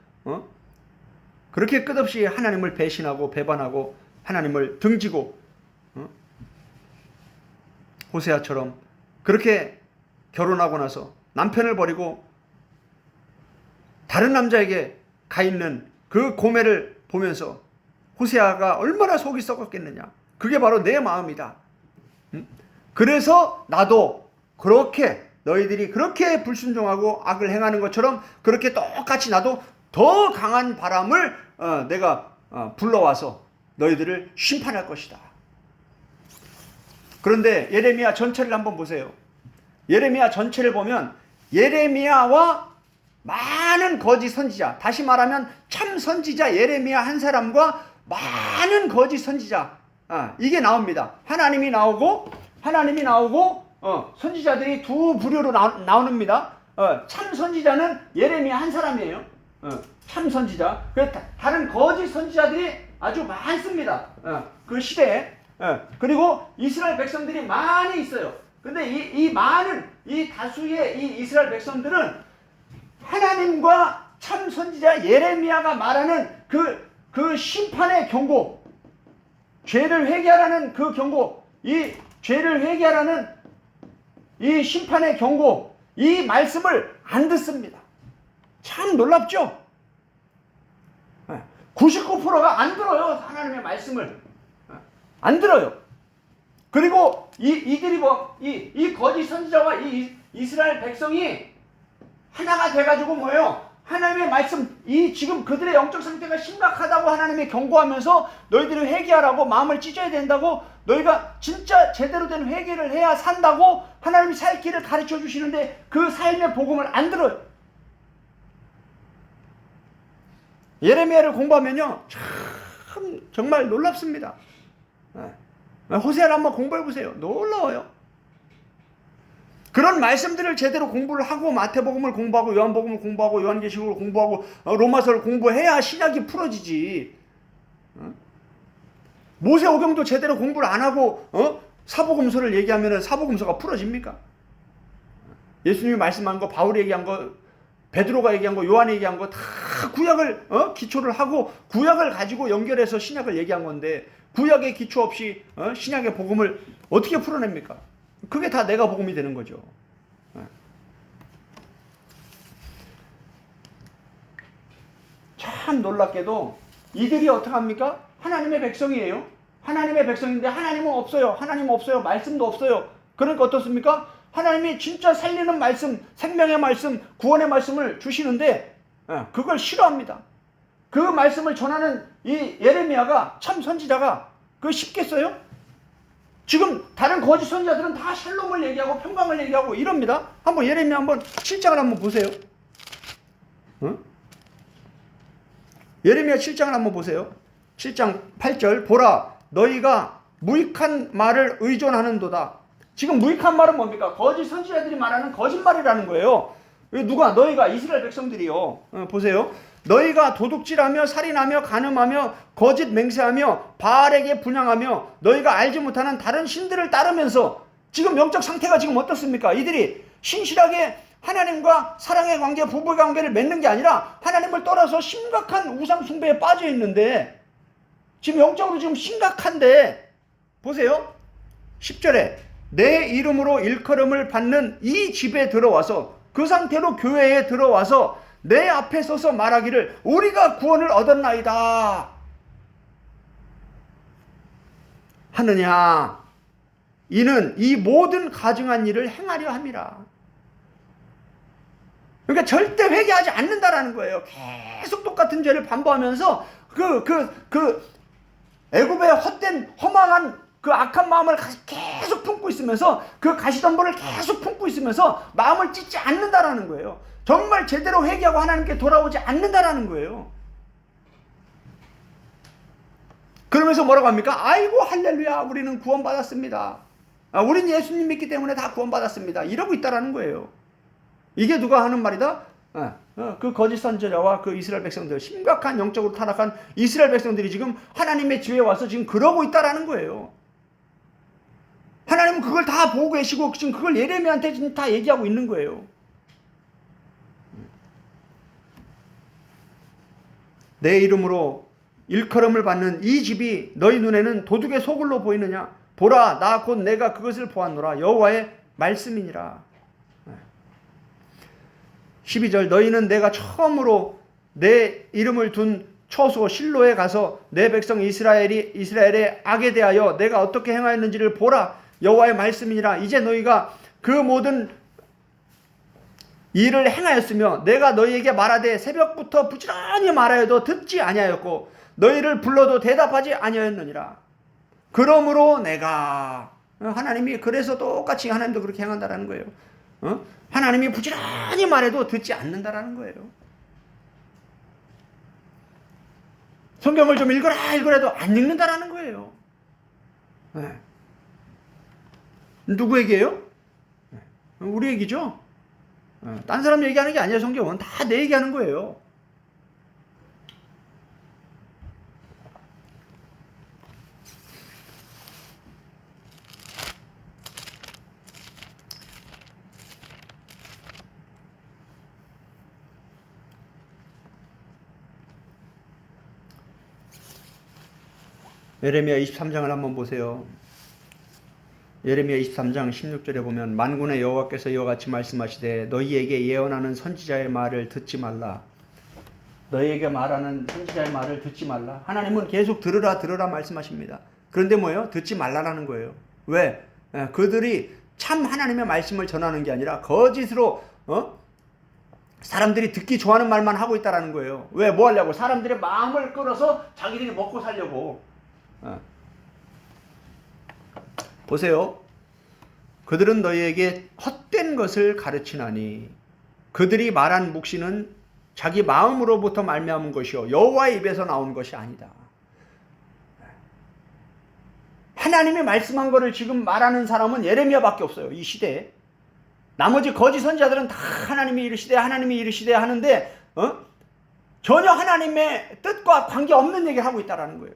A: 그렇게 끝없이 하나님을 배신하고 배반하고 하나님을 등지고 호세아처럼 그렇게 결혼하고 나서 남편을 버리고 다른 남자에게 가 있는 그 고매를 보면서 호세아가 얼마나 속이 썩었겠느냐. 그게 바로 내 마음이다. 그래서 나도 그렇게 너희들이 그렇게 불순종하고 악을 행하는 것처럼 그렇게 똑같이 나도 더 강한 바람을 내가 불러와서 너희들을 심판할 것이다. 그런데 예레미야 전체를 한번 보세요. 예레미야 전체를 보면 예레미야와 많은 거짓 선지자, 다시 말하면 참 선지자 예레미야 한 사람과 많은 거짓 선지자, 이게 나옵니다. 하나님이 나오고 선지자들이 두 부류로 나옵니다. 참 선지자는 예레미야 한 사람이에요. 참 선지자. 다른 거짓 선지자들이 아주 많습니다. 그 시대에. 그리고 이스라엘 백성들이 많이 있어요. 근데 이 많은 이 다수의 이 이스라엘 백성들은 하나님과 참 선지자 예레미야가 말하는 그 심판의 경고, 죄를 회개하라는 그 경고, 이 죄를 회개하라는 이 심판의 경고, 이 말씀을 안 듣습니다. 참 놀랍죠? 99%가 안 들어요. 하나님의 말씀을. 안 들어요. 그리고 이들이 이 거짓 선지자와 이 이스라엘 백성이 하나가 돼가지고 뭐예요? 하나님의 말씀, 지금 그들의 영적 상태가 심각하다고 하나님이 경고하면서 너희들이 회개하라고, 마음을 찢어야 된다고, 너희가 진짜 제대로 된 회개를 해야 산다고 하나님이 살 길을 가르쳐 주시는데 그 삶의 복음을 안 들어요. 예레미야를 공부하면요, 참 정말 놀랍습니다. 호세아를 한번 공부해 보세요. 놀라워요. 그런 말씀들을 제대로 공부를 하고 마태복음을 공부하고 요한복음을 공부하고 요한계시록을 공부하고 로마서를 공부해야 신약이 풀어지지. 모세오경도 제대로 공부를 안 하고 사복음서를 얘기하면 사복음서가 풀어집니까? 예수님이 말씀한 거, 바울이 얘기한 거, 베드로가 얘기한 거, 요한이 얘기한 거 다 구약을 기초를 하고 구약을 가지고 연결해서 신약을 얘기한 건데 구약의 기초 없이 신약의 복음을 어떻게 풀어냅니까? 그게 다 내가 복음이 되는 거죠. 참 놀랍게도 이들이 어떻게 합니까? 하나님의 백성이에요. 하나님의 백성인데 하나님은 없어요. 하나님 없어요. 말씀도 없어요. 그러니까 어떻습니까? 하나님이 진짜 살리는 말씀, 생명의 말씀, 구원의 말씀을 주시는데 그걸 싫어합니다. 그 말씀을 전하는 이 예레미야가 참 선지자가 그거 쉽겠어요? 지금 다른 거짓 선지자들은 다 샬롬을 얘기하고 평강을 얘기하고 이럽니다. 한번 예레미야 한번 7장을 한번 보세요. 예레미야 7장을 한번 보세요. 7장 8절 보라 너희가 무익한 말을 의존하는도다. 지금 무익한 말은 뭡니까? 거짓 선지자들이 말하는 거짓말이라는 거예요. 누가? 너희가 이스라엘 백성들이요. 보세요. 너희가 도둑질하며 살인하며 간음하며 거짓 맹세하며 바알에게 분향하며 너희가 알지 못하는 다른 신들을 따르면서 지금 영적 상태가 지금 어떻습니까? 이들이 신실하게 하나님과 사랑의 관계, 부부의 관계를 맺는 게 아니라 하나님을 떠나서 심각한 우상 숭배에 빠져 있는데 지금 영적으로 지금 심각한데 보세요. 10절에 내 이름으로 일컬음을 받는 이 집에 들어와서 그 상태로 교회에 들어와서 내 앞에 서서 말하기를 우리가 구원을 얻었나이다 하느냐 이는 이 모든 가증한 일을 행하려 함이라. 그러니까 절대 회개하지 않는다라는 거예요. 계속 똑같은 죄를 반복하면서 애굽의 헛된 허망한 그 악한 마음을 계속 품고 있으면서 그 가시덤불을 계속 품고 있으면서 마음을 찢지 않는다라는 거예요. 정말 제대로 회개하고 하나님께 돌아오지 않는다라는 거예요. 그러면서 뭐라고 합니까? 아이고 할렐루야 우리는 구원받았습니다. 우린 예수님 믿기 때문에 다 구원받았습니다. 이러고 있다라는 거예요. 이게 누가 하는 말이다? 그 거짓 선지자와 그 이스라엘 백성들, 심각한 영적으로 타락한 이스라엘 백성들이 지금 하나님의 지혜에 와서 지금 그러고 있다라는 거예요. 하나님은 그걸 다 보고 계시고 지금 그걸 예레미야한테 지금 다 얘기하고 있는 거예요. 내 이름으로 일컬음을 받는 이 집이 너희 눈에는 도둑의 소굴로 보이느냐? 보라, 나 곧 내가 그것을 보았노라. 여호와의 말씀이니라. 12절 너희는 내가 처음으로 내 이름을 둔 처소 실로에 가서 내 백성 이스라엘의 악에 대하여 내가 어떻게 행하였는지를 보라. 여호와의 말씀이니라. 이제 너희가 그 모든 일을 행하였으며 내가 너희에게 말하되 새벽부터 부지런히 말하여도 듣지 아니하였고 너희를 불러도 대답하지 아니하였느니라. 그러므로 내가 하나님이 그래서 똑같이 하나님도 그렇게 행한다라는 거예요. 하나님이 부지런히 말해도 듣지 않는다라는 거예요. 성경을 좀 읽어라 읽어라도 안 읽는다라는 거예요. 네. 누구 얘기예요? 우리 얘기죠. 딴 사람 얘기하는 게 아니야. 성경은 다 내 얘기하는 거예요. 예레미야 23장을 한번 보세요. 예레미야 23장 16절에 보면 만군의 여호와께서 이와 같이 말씀하시되 너희에게 예언하는 선지자의 말을 듣지 말라. 너희에게 말하는 선지자의 말을 듣지 말라. 하나님은 계속 들으라 들으라 말씀하십니다. 그런데 뭐예요? 듣지 말라라는 거예요. 왜? 그들이 참 하나님의 말씀을 전하는 게 아니라 거짓으로 사람들이 듣기 좋아하는 말만 하고 있다라는 거예요. 왜? 뭐 하려고? 사람들의 마음을 끌어서 자기들이 먹고 살려고. 보세요. 그들은 너희에게 헛된 것을 가르치나니 그들이 말한 묵시는 자기 마음으로부터 말미암은 것이요 여호와의 입에서 나온 것이 아니다. 하나님이 말씀한 것을 지금 말하는 사람은 예레미야밖에 없어요. 이 시대에. 나머지 거짓 선지자들은 다 하나님이 이르시되 하는데 전혀 하나님의 뜻과 관계없는 얘기를 하고 있다는 거예요.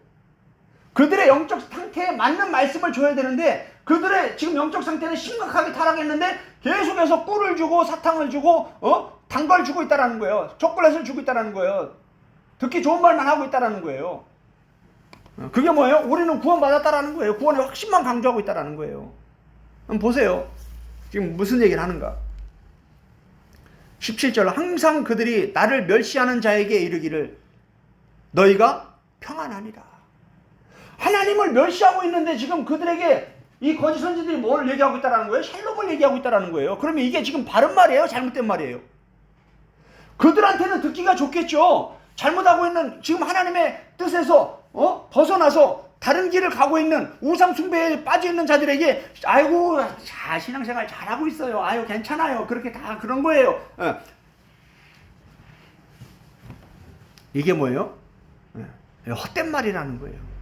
A: 그들의 영적 상태에 맞는 말씀을 줘야 되는데 그들의 지금 영적 상태는 심각하게 타락했는데 계속해서 꿀을 주고 사탕을 주고 단 걸 주고 있다는 거예요. 초콜릿을 주고 있다는 거예요. 듣기 좋은 말만 하고 있다는 거예요. 그게 뭐예요? 우리는 구원받았다라는 거예요. 구원의 확신만 강조하고 있다는 거예요. 한번 보세요. 지금 무슨 얘기를 하는가? 17절 항상 그들이 나를 멸시하는 자에게 이르기를 너희가 평안하니라. 하나님을 멸시하고 있는데 지금 그들에게 이 거짓 선지들이 뭘 얘기하고 있다는 거예요? 샬롬을 얘기하고 있다는 거예요. 그러면 이게 지금 바른 말이에요? 잘못된 말이에요? 그들한테는 듣기가 좋겠죠. 잘못하고 있는 지금 하나님의 뜻에서 벗어나서 다른 길을 가고 있는 우상 숭배에 빠져 있는 자들에게 아이고 신앙생활 잘하고 있어요. 아유 괜찮아요. 그렇게 다 그런 거예요. 이게 뭐예요? 헛된 말이라는 거예요.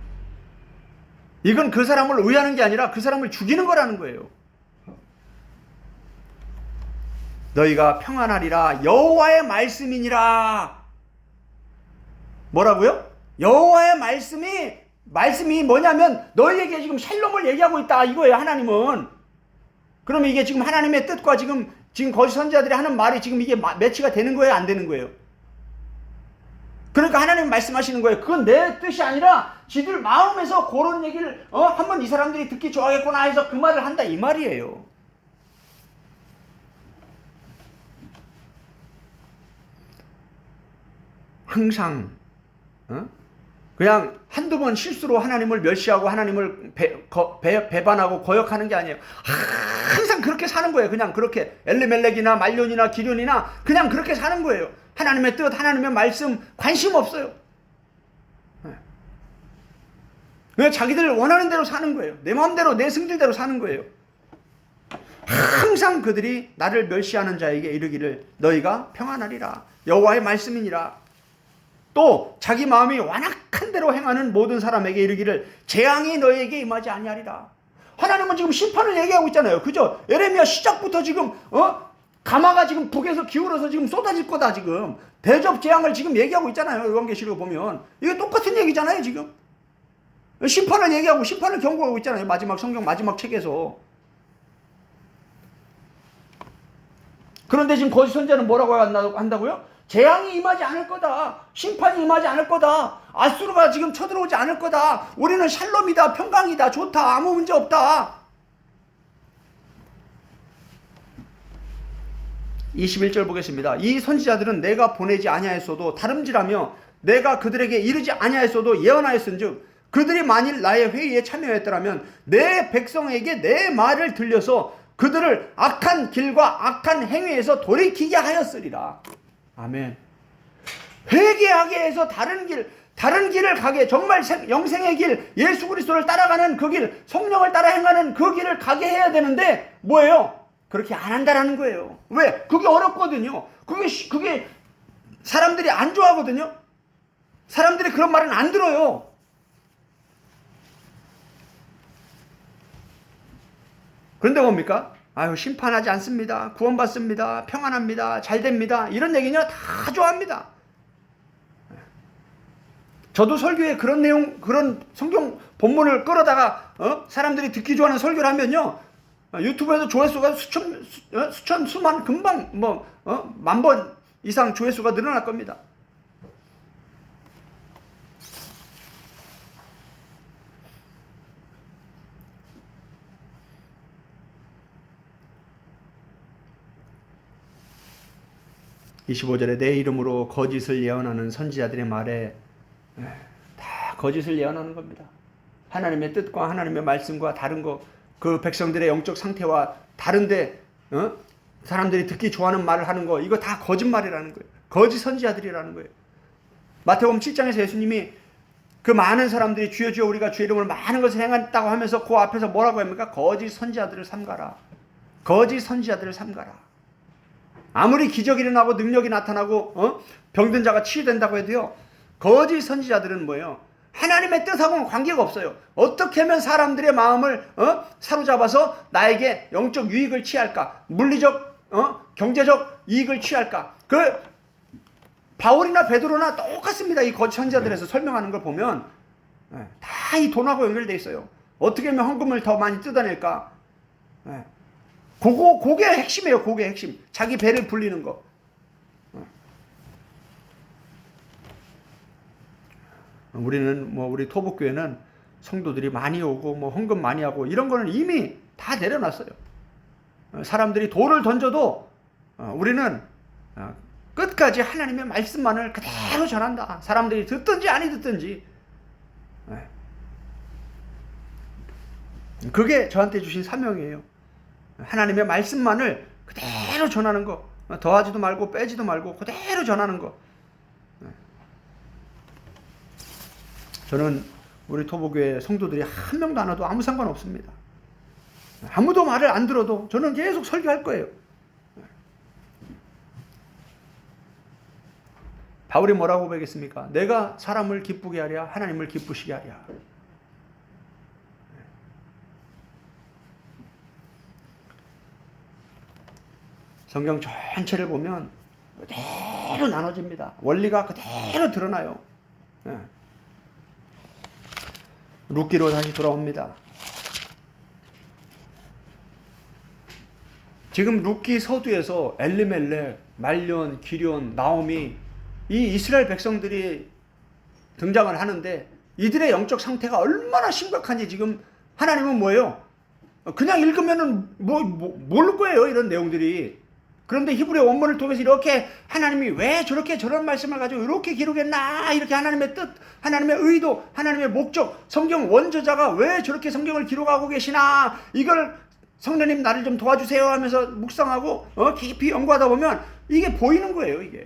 A: 이건 그 사람을 의하는 게 아니라 그 사람을 죽이는 거라는 거예요. 너희가 평안하리라 여호와의 말씀이니라. 뭐라고요? 여호와의 말씀이 뭐냐면 너희에게 지금 샬롬을 얘기하고 있다 이거예요. 하나님은. 그러면 이게 지금 하나님의 뜻과 지금 거짓 선지자들이 하는 말이 지금 이게 매치가 되는 거예요? 안 되는 거예요? 그러니까 하나님 말씀하시는 거예요. 그건 내 뜻이 아니라 지들 마음에서 그런 얘기를 한번 이 사람들이 듣기 좋아하겠구나 해서 그 말을 한다 이 말이에요. 항상 그냥 한두 번 실수로 하나님을 멸시하고 하나님을 배반하고 거역하는 게 아니에요. 항상 그렇게 사는 거예요. 그냥 그렇게 엘리멜렉이나 말론이나 기련이나 그냥 그렇게 사는 거예요. 하나님의 뜻, 하나님의 말씀 관심 없어요. 왜 자기들 원하는 대로 사는 거예요. 내 마음대로 내 승질대로 사는 거예요. 항상 그들이 나를 멸시하는 자에게 이르기를 너희가 평안하리라 여호와의 말씀이니라. 또 자기 마음이 완악한 대로 행하는 모든 사람에게 이르기를 재앙이 너희에게 임하지 아니하리라. 하나님은 지금 심판을 얘기하고 있잖아요. 그죠? 예레미야 시작부터 지금 가마가 지금 북에서 기울어서 지금 쏟아질 거다 지금. 대접 재앙을 지금 얘기하고 있잖아요. 요한계시록 보면. 이게 똑같은 얘기잖아요 지금. 심판을 얘기하고 심판을 경고하고 있잖아요. 성경 마지막 책에서. 그런데 지금 거짓 선지자는 뭐라고 한다고요? 재앙이 임하지 않을 거다. 심판이 임하지 않을 거다. 아수르가 지금 쳐들어오지 않을 거다. 우리는 샬롬이다. 평강이다. 좋다. 아무 문제 없다. 21절 보겠습니다. 이 선지자들은 내가 보내지 아니하였어도 다름질하며 내가 그들에게 이르지 아니하였어도 예언하였은즉 그들이 만일 나의 회의에 참여했더라면 내 백성에게 내 말을 들려서 그들을 악한 길과 악한 행위에서 돌이키게 하였으리라. 아멘. 회개하게 해서 다른 길을 가게, 정말 영생의 길, 예수 그리스도를 따라가는 그 길, 성령을 따라 행하는 그 길을 가게 해야 되는데 뭐예요? 그렇게 안 한다라는 거예요. 왜? 그게 어렵거든요. 그게 사람들이 안 좋아하거든요. 사람들이 그런 말은 안 들어요. 그런데 뭡니까? 아유, 심판하지 않습니다. 구원받습니다. 평안합니다. 잘됩니다. 이런 얘기냐? 다 좋아합니다. 저도 설교에 그런 내용, 그런 성경 본문을 끌어다가 사람들이 듣기 좋아하는 설교를 하면요, 유튜브에서 조회수가 수천, 수만, 금방 만 번 이상 조회수가 늘어날 겁니다. (25절에) 내 이름으로 거짓을 예언하는 선지자들의 말에 다 거짓을 예언하는 겁니다. 하나님의 뜻과 하나님의 말씀과 다른 거, 그 백성들의 영적 상태와 다른데 사람들이 듣기 좋아하는 말을 하는 거, 이거 다 거짓말이라는 거예요. 거짓 선지자들이라는 거예요. 마태복음 7장에서 예수님이 그 많은 사람들이 주여 주여 우리가 주의 이름으로 많은 것을 행했다고 하면서 그 앞에서 뭐라고 합니까? 거짓 선지자들을 삼가라. 거짓 선지자들을 삼가라. 아무리 기적이 일어나고 능력이 나타나고 병든 자가 치유된다고 해도요, 거짓 선지자들은 뭐예요? 하나님의 뜻하고는 관계가 없어요. 어떻게 하면 사람들의 마음을 사로잡아서 나에게 영적 유익을 취할까? 물리적 경제적 이익을 취할까? 그 바울이나 베드로나 똑같습니다. 이 거짓 선지자들에서 설명하는 걸 보면 다 이 돈하고 연결되어 있어요. 어떻게 하면 헌금을 더 많이 뜯어낼까? 그게 핵심이에요. 그게 핵심. 자기 배를 불리는 거. 우리는 우리 토복교회는 성도들이 많이 오고 헌금 많이 하고 이런 거는 이미 다 내려놨어요. 사람들이 돌을 던져도 우리는 끝까지 하나님의 말씀만을 그대로 전한다. 사람들이 듣든지 아니 듣든지. 그게 저한테 주신 사명이에요. 하나님의 말씀만을 그대로 전하는 거. 더하지도 말고 빼지도 말고 그대로 전하는 거. 저는 우리 토보교회 성도들이 한 명도 안 와도 아무 상관없습니다. 아무도 말을 안 들어도 저는 계속 설교할 거예요. 바울이 뭐라고 고백했습니까? 내가 사람을 기쁘게 하랴 하나님을 기쁘시게 하랴. 성경 전체를 보면 그대로 나눠집니다. 원리가 그대로 드러나요. 룻기로 다시 돌아옵니다. 지금 룻기 서두에서 엘리멜렉, 말련, 기럨, 나오미, 이 이스라엘 백성들이 등장을 하는데 이들의 영적 상태가 얼마나 심각한지 지금 하나님은 뭐예요? 그냥 읽으면은 모를 거예요, 이런 내용들이. 그런데 히브리 원문을 통해서 이렇게 하나님이 왜 저렇게 저런 말씀을 가지고 이렇게 기록했나, 이렇게 하나님의 뜻, 하나님의 의도, 하나님의 목적, 성경 원저자가 왜 저렇게 성경을 기록하고 계시나, 이걸 성령님 나를 좀 도와주세요 하면서 묵상하고 깊이 연구하다 보면 이게 보이는 거예요, 이게.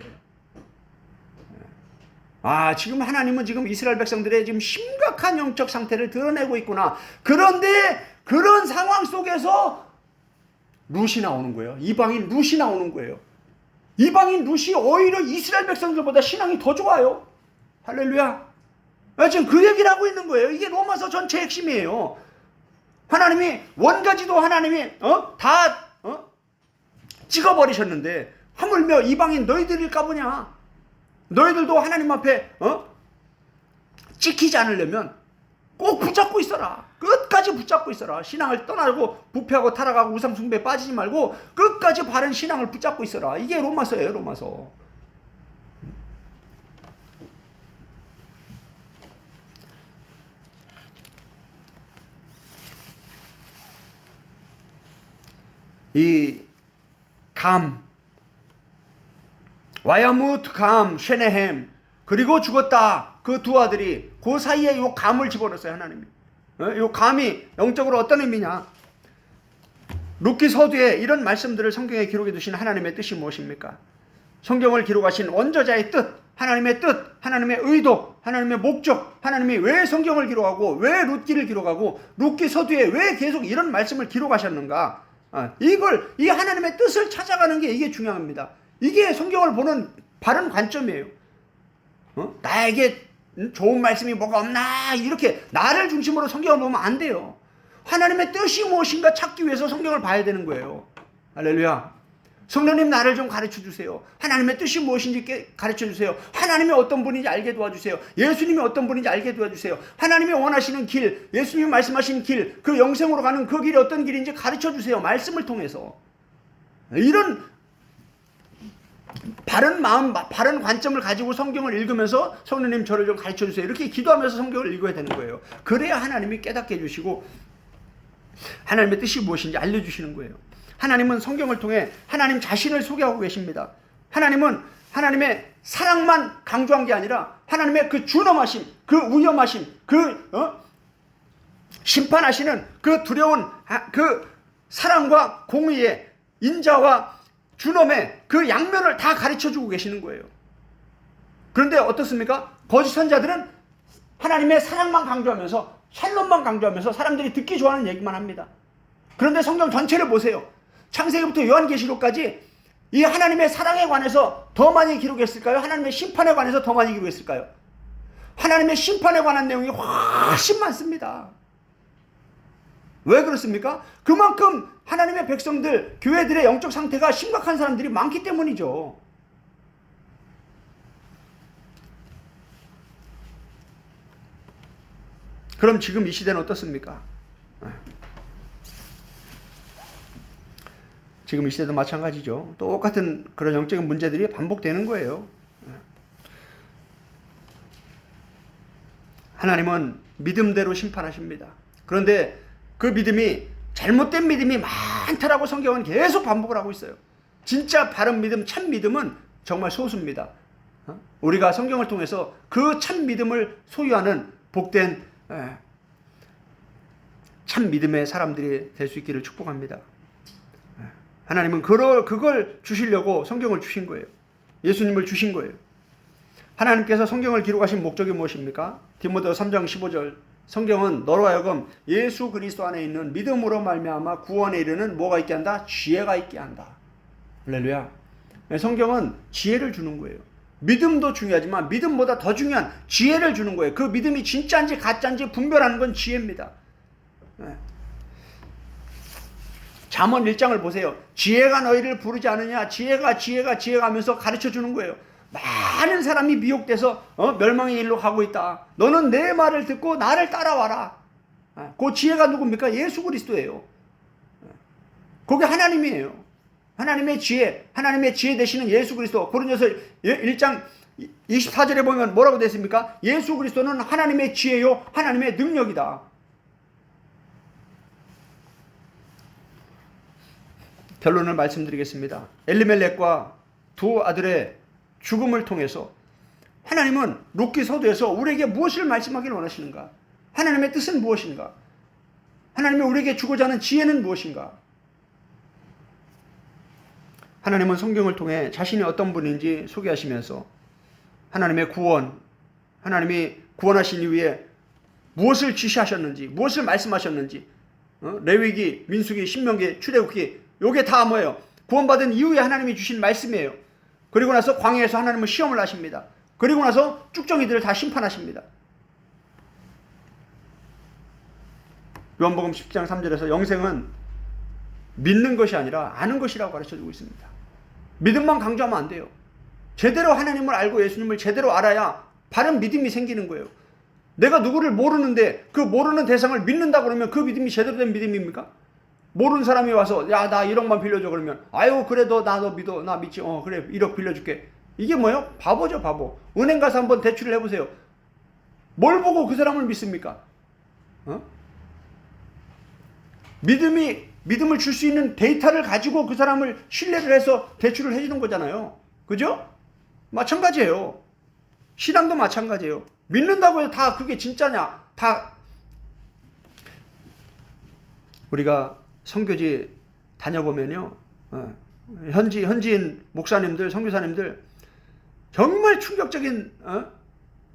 A: 지금 하나님은 지금 이스라엘 백성들의 지금 심각한 영적 상태를 드러내고 있구나. 그런데 그런 상황 속에서 룻이 나오는 거예요. 이방인 룻이 나오는 거예요. 이방인 룻이 오히려 이스라엘 백성들보다 신앙이 더 좋아요. 할렐루야. 지금 그 얘기를 하고 있는 거예요. 이게 로마서 전체 핵심이에요. 하나님이 원가지도 하나님이 다 찍어버리셨는데 하물며 이방인 너희들일까 보냐. 너희들도 하나님 앞에 찍히지 않으려면 꼭 붙잡고 있어라. 끝까지 붙잡고 있어라. 신앙을 떠나고 부패하고 타락하고 우상숭배에 빠지지 말고 끝까지 바른 신앙을 붙잡고 있어라. 이게 로마서예요, 로마서. 이 와야무트 셰네헴, 그리고 죽었다. 그 두 아들이 그 사이에 요 감을 집어넣었어요, 하나님이. 요 감이 영적으로 어떤 의미냐? 룻기 서두에 이런 말씀들을 성경에 기록해 두신 하나님의 뜻이 무엇입니까? 성경을 기록하신 원저자의 뜻, 하나님의 뜻, 하나님의 의도, 하나님의 목적, 하나님이 왜 성경을 기록하고 왜 룻기를 기록하고 룻기 서두에 왜 계속 이런 말씀을 기록하셨는가? 이 하나님의 뜻을 찾아가는 게 이게 중요합니다. 이게 성경을 보는 바른 관점이에요. 나에게 좋은 말씀이 뭐가 없나, 이렇게 나를 중심으로 성경을 보면 안 돼요. 하나님의 뜻이 무엇인가 찾기 위해서 성경을 봐야 되는 거예요. 할렐루야. 성령님 나를 좀 가르쳐 주세요. 하나님의 뜻이 무엇인지 가르쳐 주세요. 하나님이 어떤 분인지 알게 도와주세요. 예수님이 어떤 분인지 알게 도와주세요. 하나님이 원하시는 길, 예수님이 말씀하신 길, 그 영생으로 가는 그 길이 어떤 길인지 가르쳐 주세요. 말씀을 통해서. 이런 바른 마음, 바른 관점을 가지고 성경을 읽으면서 성령님 저를 좀 가르쳐 주세요. 이렇게 기도하면서 성경을 읽어야 되는 거예요. 그래야 하나님이 깨닫게 해주시고 하나님의 뜻이 무엇인지 알려주시는 거예요. 하나님은 성경을 통해 하나님 자신을 소개하고 계십니다. 하나님은 하나님의 사랑만 강조한 게 아니라 하나님의 그 준엄하심, 그 위엄하심, 심판하시는 그 두려운 그 사랑과 공의의 인자와 준엄의 그 양면을 다 가르쳐주고 계시는 거예요. 그런데 어떻습니까? 거짓 선자들은 하나님의 사랑만 강조하면서 샬롬만 강조하면서 사람들이 듣기 좋아하는 얘기만 합니다. 그런데 성경 전체를 보세요. 창세기부터 요한계시록까지 이 하나님의 사랑에 관해서 더 많이 기록했을까요? 하나님의 심판에 관해서 더 많이 기록했을까요? 하나님의 심판에 관한 내용이 훨씬 많습니다. 왜 그렇습니까? 그만큼 하나님의 백성들, 교회들의 영적 상태가 심각한 사람들이 많기 때문이죠. 그럼 지금 이 시대는 어떻습니까? 지금 이 시대도 마찬가지죠. 똑같은 그런 영적인 문제들이 반복되는 거예요. 하나님은 믿음대로 심판하십니다. 그런데 그 믿음이 잘못된 믿음이 많다라고 성경은 계속 반복을 하고 있어요. 진짜 바른 믿음, 참 믿음은 정말 소수입니다. 우리가 성경을 통해서 그 참 믿음을 소유하는 복된 참 믿음의 사람들이 될 수 있기를 축복합니다. 하나님은 그걸 주시려고 성경을 주신 거예요. 예수님을 주신 거예요. 하나님께서 성경을 기록하신 목적이 무엇입니까? 디모데서 3장 15절 성경은 너로 하여금 예수 그리스도 안에 있는 믿음으로 말미암아 구원에 이르는 뭐가 있게 한다? 지혜가 있게 한다. 할렐루야. 성경은 지혜를 주는 거예요. 믿음도 중요하지만 믿음보다 더 중요한 지혜를 주는 거예요. 그 믿음이 진짜인지 가짜인지 분별하는 건 지혜입니다. 잠언 1장을 보세요. 지혜가 너희를 부르지 않느냐. 지혜가 하면서 가르쳐 주는 거예요. 많은 사람이 미혹돼서 멸망의 일로 가고 있다. 너는 내 말을 듣고 나를 따라와라. 그 지혜가 누굽니까? 예수 그리스도예요. 그게 하나님이에요. 하나님의 지혜 되시는 예수 그리스도. 고린도서 1장 24절에 보면 뭐라고 되어 있습니까? 예수 그리스도는 하나님의 지혜요 하나님의 능력이다. 결론을 말씀드리겠습니다. 엘리멜렉과 두 아들의 죽음을 통해서 하나님은 룻기 서두에서 우리에게 무엇을 말씀하기를 원하시는가? 하나님의 뜻은 무엇인가? 하나님이 우리에게 주고자 하는 지혜는 무엇인가? 하나님은 성경을 통해 자신이 어떤 분인지 소개하시면서 하나님의 구원, 하나님이 구원하신 이후에 무엇을 지시하셨는지, 무엇을 말씀하셨는지, 레위기, 민수기, 신명기, 출애굽기, 요게 다 뭐예요? 구원받은 이후에 하나님이 주신 말씀이에요. 그리고 나서 광야에서 하나님은 시험을 하십니다. 그리고 나서 쭉정이들을 다 심판하십니다. 요한복음 10장 3절에서 영생은 믿는 것이 아니라 아는 것이라고 가르쳐주고 있습니다. 믿음만 강조하면 안 돼요. 제대로 하나님을 알고 예수님을 제대로 알아야 바른 믿음이 생기는 거예요. 내가 누구를 모르는데 그 모르는 대상을 믿는다 그러면 그 믿음이 제대로 된 믿음입니까? 모르는 사람이 와서 야 나 1억만 빌려줘 그러면 아유 그래 너 믿어 나 믿지 그래 1억 빌려줄게. 이게 뭐예요? 바보죠 바보. 은행 가서 한번 대출을 해보세요. 뭘 보고 그 사람을 믿습니까? 믿음을 줄 수 있는 데이터를 가지고 그 사람을 신뢰를 해서 대출을 해주는 거잖아요. 그죠? 마찬가지예요. 신앙도 마찬가지예요. 믿는다고 해서 다 그게 진짜냐? 다 우리가 선교지 다녀보면요, 현지인 목사님들, 선교사님들 정말 충격적인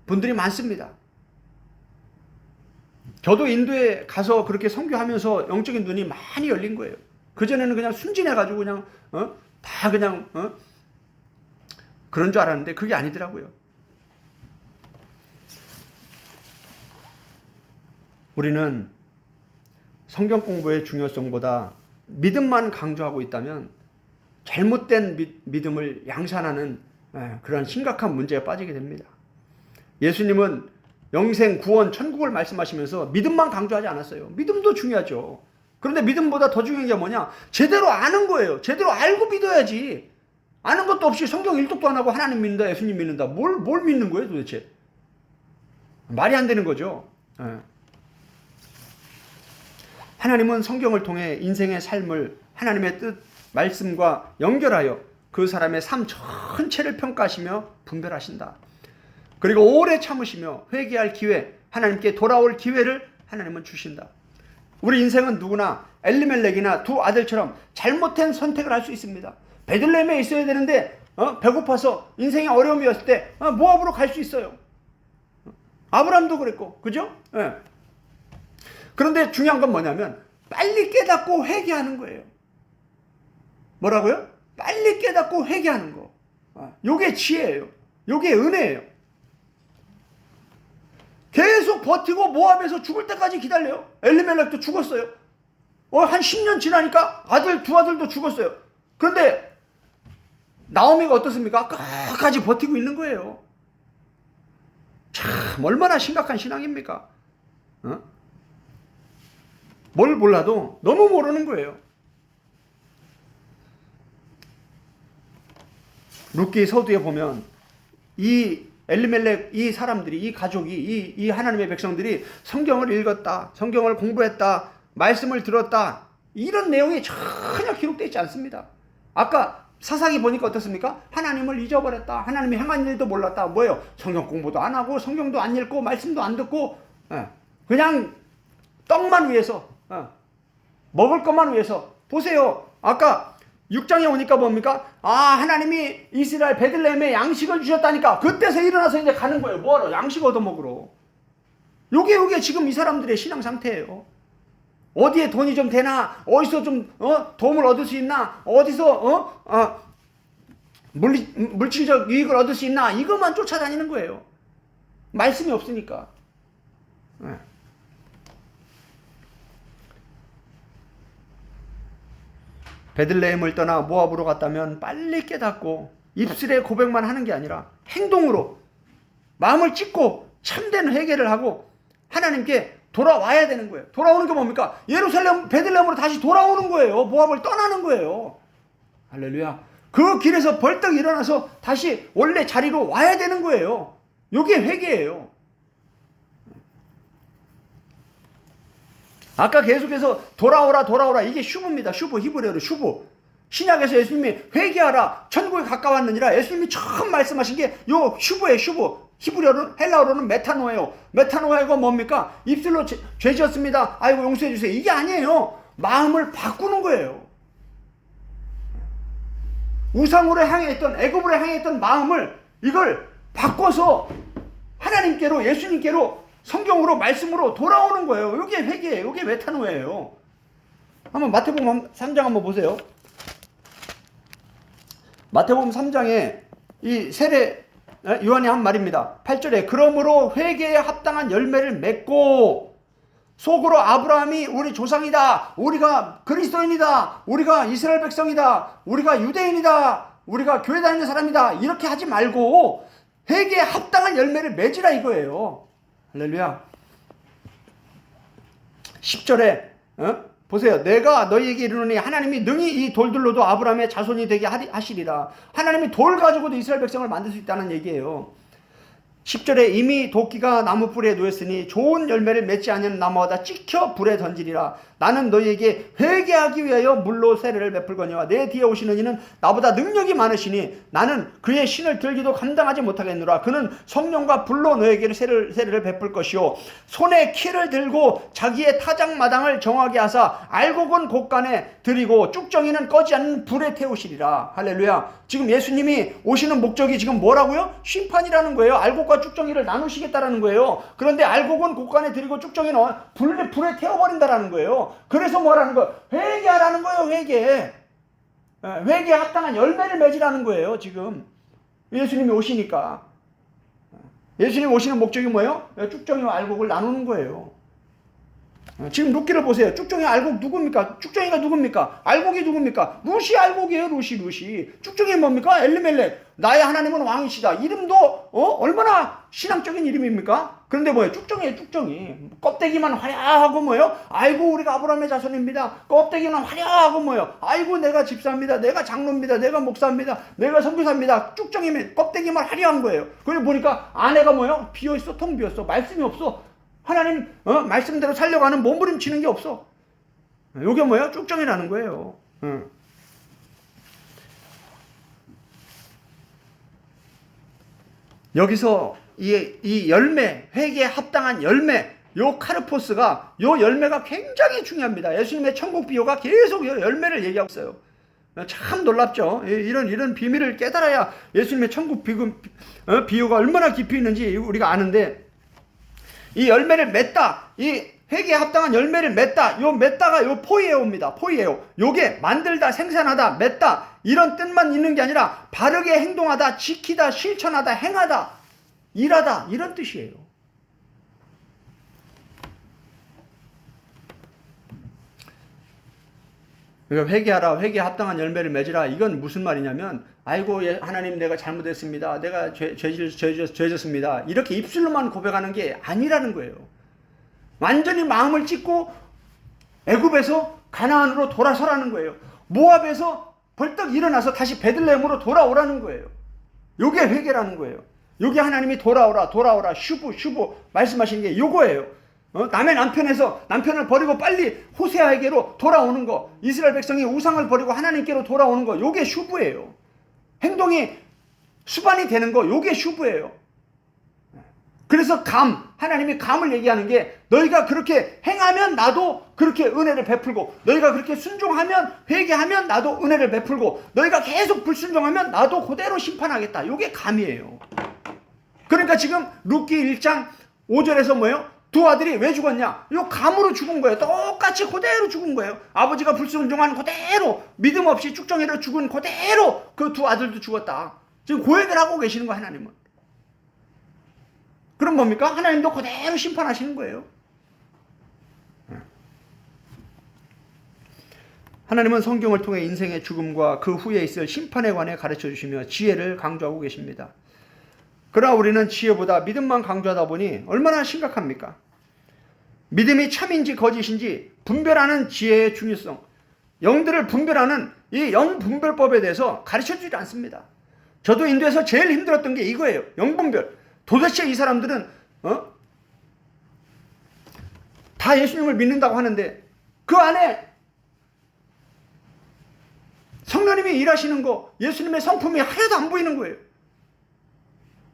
A: 분들이 많습니다. 저도 인도에 가서 그렇게 선교하면서 영적인 눈이 많이 열린 거예요. 그전에는 그냥 순진해가지고 그냥 다 그냥 그런 줄 알았는데 그게 아니더라고요. 우리는 성경 공부의 중요성보다 믿음만 강조하고 있다면 잘못된 믿음을 양산하는 그런 심각한 문제에 빠지게 됩니다. 예수님은 영생, 구원, 천국을 말씀하시면서 믿음만 강조하지 않았어요. 믿음도 중요하죠. 그런데 믿음보다 더 중요한 게 뭐냐? 제대로 아는 거예요. 제대로 알고 믿어야지. 아는 것도 없이 성경 일독도 안 하고 하나님 믿는다, 예수님 믿는다. 뭘 믿는 거예요 도대체? 말이 안 되는 거죠. 하나님은 성경을 통해 인생의 삶을 하나님의 뜻, 말씀과 연결하여 그 사람의 삶 전체를 평가하시며 분별하신다. 그리고 오래 참으시며 회개할 기회, 하나님께 돌아올 기회를 하나님은 주신다. 우리 인생은 누구나 엘리멜렉이나 두 아들처럼 잘못된 선택을 할 수 있습니다. 베들레헴에 있어야 되는데 배고파서 인생이 어려움이었을 때 모압으로 갈 수 있어요. 아브라함도 그랬고, 그죠? 네. 그런데 중요한 건 뭐냐면 빨리 깨닫고 회개하는 거예요. 뭐라고요? 빨리 깨닫고 회개하는 거. 요게 지혜예요. 요게 은혜예요. 계속 버티고 모압에서 죽을 때까지 기다려요. 엘리멜렉도 죽었어요. 한 10년 지나니까 두 아들도 죽었어요. 그런데 나오미가 어떻습니까? 끝까지 버티고 있는 거예요. 참 얼마나 심각한 신앙입니까? 뭘 몰라도 너무 모르는 거예요. 룻기 서두에 보면 이 엘리멜렉, 이 사람들이, 이 가족이, 이 하나님의 백성들이 성경을 읽었다, 성경을 공부했다, 말씀을 들었다, 이런 내용이 전혀 기록되어 있지 않습니다. 아까 사사기 보니까 어떻습니까? 하나님을 잊어버렸다, 하나님이 행한 일도 몰랐다. 뭐예요? 성경 공부도 안 하고 성경도 안 읽고 말씀도 안 듣고 그냥 떡만 위해서, 먹을 것만 위해서. 보세요, 아까 6장에 오니까 뭡니까? 하나님이 이스라엘 베들레헴에 양식을 주셨다니까 그때서 일어나서 이제 가는 거예요. 뭐하러? 양식 얻어먹으러. 요게 지금 이 사람들의 신앙 상태예요. 어디에 돈이 좀 되나? 어디서 좀 도움을 얻을 수 있나? 어디서 물질적 이익을 얻을 수 있나? 이것만 쫓아다니는 거예요. 말씀이 없으니까. 베들레헴을 떠나 모압으로 갔다면 빨리 깨닫고 입술에 고백만 하는 게 아니라 행동으로 마음을 찢고 참된 회개를 하고 하나님께 돌아와야 되는 거예요. 돌아오는 게 뭡니까? 예루살렘, 베들레헴으로 다시 돌아오는 거예요. 모압을 떠나는 거예요. 할렐루야. 그 길에서 벌떡 일어나서 다시 원래 자리로 와야 되는 거예요. 이게 회개예요. 아까 계속해서 돌아오라 이게 슈브입니다. 슈브, 히브리어로 슈브. 신약에서 예수님이 회개하라 천국에 가까웠느니라 예수님이 처음 말씀하신 게 요 슈브예요. 슈브. 히브리어로는, 헬라어로는 메타노예요. 메타노가 뭡니까? 입술로 죄 지었습니다, 아이고 용서해 주세요, 이게 아니에요. 마음을 바꾸는 거예요. 우상으로 향해 있던, 애굽으로 향해 있던 마음을 이걸 바꿔서 하나님께로, 예수님께로, 성경으로, 말씀으로 돌아오는 거예요. 이게 회개예요. 이게 메타노예요. 한번 마태복음 3장 한번 보세요. 마태복음 3장에 이 세례 요한이 한 말입니다. 8절에 그러므로 회개에 합당한 열매를 맺고 속으로 아브라함이 우리 조상이다, 우리가 그리스도인이다, 우리가 이스라엘 백성이다, 우리가 유대인이다, 우리가 교회 다니는 사람이다, 이렇게 하지 말고 회개에 합당한 열매를 맺으라 이거예요. 할렐루야. 10절에 보세요. 내가 너희에게 이르노니 하나님이 능히 이 돌들로도 아브라함의 자손이 되게 하시리라. 하나님이 돌 가지고도 이스라엘 백성을 만들 수 있다는 얘기예요. 10절에 이미 도끼가 나무 뿔에 놓였으니 좋은 열매를 맺지 않는 나무마다 찍혀 불에 던지리라. 나는 너희에게 회개하기 위하여 물로 세례를 베풀거니와 내 뒤에 오시는 이는 나보다 능력이 많으시니 나는 그의 신을 들기도 감당하지 못하겠노라. 그는 성령과 불로 너희에게 세례를 베풀 것이요 손에 키를 들고 자기의 타작마당을 정하게 하사 알곡은 곳간에 들이고 쭉정이는 꺼지 않는 불에 태우시리라. 할렐루야. 지금 예수님이 오시는 목적이 지금 뭐라고요? 심판이라는 거예요. 알곡과 쭉정이를 나누시겠다라는 거예요. 그런데 알곡은 곳간에 들이고 쭉정이는 불에 태워버린다라는 거예요. 그래서 뭐라는 거예요? 회개하라는 거예요. 회개에 합당한 열매를 맺으라는 거예요. 지금 예수님이 오시니까. 예수님이 오시는 목적이 뭐예요? 쭉정이와 알곡을 나누는 거예요. 지금 룻기를 보세요. 쭉정이 알곡 누굽니까? 쭉정이가 누굽니까? 알곡이 누굽니까? 룻이 알곡이에요. 룻이. 쭉정이 뭡니까? 엘리멜렉. 나의 하나님은 왕이시다. 이름도 얼마나 신앙적인 이름입니까? 그런데 뭐예요? 쭉정이에요. 쭉정이. 껍데기만 화려하고 뭐예요? 아이고 우리가 아브라함의 자손입니다. 껍데기만 화려하고 뭐예요? 아이고 내가 집사입니다. 내가 장로입니다. 내가 목사입니다. 내가 선교사입니다. 쭉정이면 껍데기만 화려한 거예요. 그리고 보니까 안에가 뭐예요? 비어있어. 텅 비었어. 말씀이 없어. 하나님 말씀대로 살려고 하는 몸부림치는 게 없어. 이게 뭐예요? 쭉정이라는 거예요. 여기서 이 열매, 회개에 합당한 열매, 요 카르포스가, 요 열매가 굉장히 중요합니다. 예수님의 천국 비유가 계속 열매를 얘기하고 있어요. 참 놀랍죠. 이런 비밀을 깨달아야 예수님의 천국 비유가 얼마나 깊이 있는지 우리가 아는데, 이 열매를 맺다, 이 회개에 합당한 열매를 맺다, 요 맺다가 요 포이에오입니다. 포이에오. 요게 만들다, 생산하다, 맺다, 이런 뜻만 있는 게 아니라 바르게 행동하다, 지키다, 실천하다, 행하다, 일하다, 이런 뜻이에요. 그러니까 회개하라, 회개에 합당한 열매를 맺으라. 이건 무슨 말이냐면, 아이고 하나님 내가 잘못했습니다. 내가 죄졌습니다. 이렇게 입술로만 고백하는 게 아니라는 거예요. 완전히 마음을 찢고 애굽에서 가나안으로 돌아서라는 거예요. 모압에서 벌떡 일어나서 다시 베들레헴으로 돌아오라는 거예요. 요게 회개라는 거예요. 요게 하나님이 돌아오라 슈브 말씀하신 게 요거예요. 남의 남편을 버리고 빨리 호세아에게로 돌아오는 거, 이스라엘 백성이 우상을 버리고 하나님께로 돌아오는 거, 요게 슈브예요. 행동이 수반이 되는 거, 요게 슈브예요. 그래서 하나님이 감을 얘기하는 게, 너희가 그렇게 행하면 나도 그렇게 은혜를 베풀고, 너희가 그렇게 순종하면, 회개하면 나도 은혜를 베풀고, 너희가 계속 불순종하면 나도 그대로 심판하겠다. 요게 감이에요. 그러니까 지금 룻기 1장 5절에서 뭐예요? 두 아들이 왜 죽었냐? 요 감으로 죽은 거예요. 똑같이 그대로 죽은 거예요. 아버지가 불순종한 그대로, 믿음 없이 쭉정이로 죽은 그대로 그 두 아들도 죽었다. 지금 그 얘기를 하고 계시는 거예요, 하나님은. 그럼 뭡니까? 하나님도 그대로 심판하시는 거예요. 하나님은 성경을 통해 인생의 죽음과 그 후에 있을 심판에 관해 가르쳐 주시며 지혜를 강조하고 계십니다. 그러나 우리는 지혜보다 믿음만 강조하다 보니 얼마나 심각합니까? 믿음이 참인지 거짓인지 분별하는 지혜의 중요성, 영들을 분별하는 이 영분별법에 대해서 가르쳐주지 않습니다. 저도 인도에서 제일 힘들었던 게 이거예요. 영분별. 도대체 이 사람들은 다 예수님을 믿는다고 하는데 그 안에 성령님이 일하시는 거, 예수님의 성품이 하나도 안 보이는 거예요.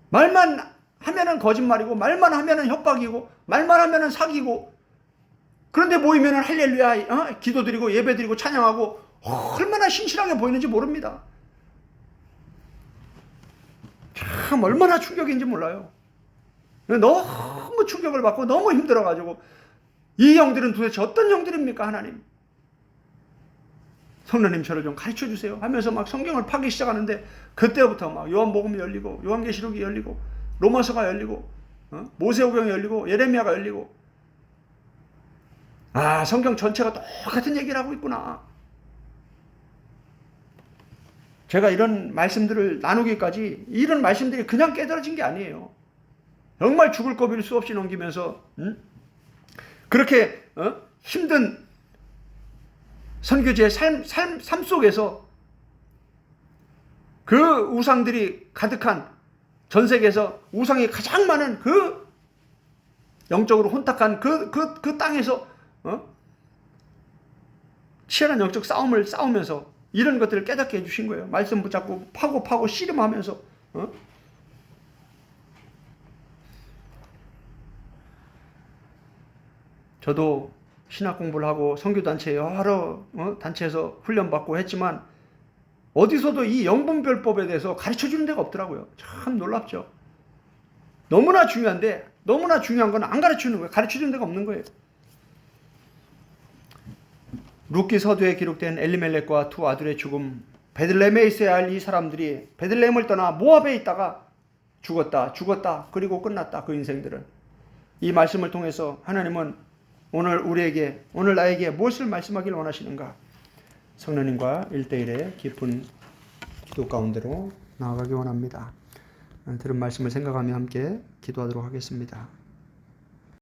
A: 말만 하면은 거짓말이고, 말만 하면은 협박이고, 말만 하면은 사기고, 그런데 모이면은 할렐루야, 기도드리고 예배드리고 찬양하고, 얼마나 신실하게 보이는지 모릅니다. 참 얼마나 충격인지 몰라요. 너무 충격을 받고 너무 힘들어가지고, 이 영들은 도대체 어떤 영들입니까, 하나님? 성령님 저를 좀 가르쳐 주세요 하면서 막 성경을 파기 시작하는데, 그때부터 막 요한복음이 열리고, 요한계시록이 열리고, 로마서가 열리고, 모세오경이 열리고, 예레미야가 열리고, 아, 성경 전체가 똑같은 얘기를 하고 있구나. 제가 이런 말씀들을 나누기까지, 이런 말씀들이 그냥 깨달아진 게 아니에요. 정말 죽을 고비를 수없이 넘기면서 그렇게 힘든 선교지의 삶 속에서 그 우상들이 가득한, 전 세계에서 우상이 가장 많은 그 영적으로 혼탁한 그 땅에서 치열한 영적 싸움을 싸우면서 이런 것들을 깨닫게 해주신 거예요. 말씀 붙잡고 파고 씨름하면서. 저도 신학 공부를 하고 선교단체 여러 단체에서 훈련받고 했지만 어디서도 이 영분별법에 대해서 가르쳐주는 데가 없더라고요. 참 놀랍죠. 너무나 중요한데, 너무나 중요한 건 안 가르쳐주는 거예요. 가르쳐주는 데가 없는 거예요. 룻기 서두에 기록된 엘리멜렉과 두 아들의 죽음, 베들레헴에 있어야 할 이 사람들이 베들레헴을 떠나 모압에 있다가 죽었다 그리고 끝났다. 그 인생들은. 이 말씀을 통해서 하나님은 오늘 나에게 무엇을 말씀하기를 원하시는가? 성령님과 1대1의 깊은 기도 가운데로 나아가기 원합니다. 들은 말씀을 생각하며 함께 기도하도록 하겠습니다.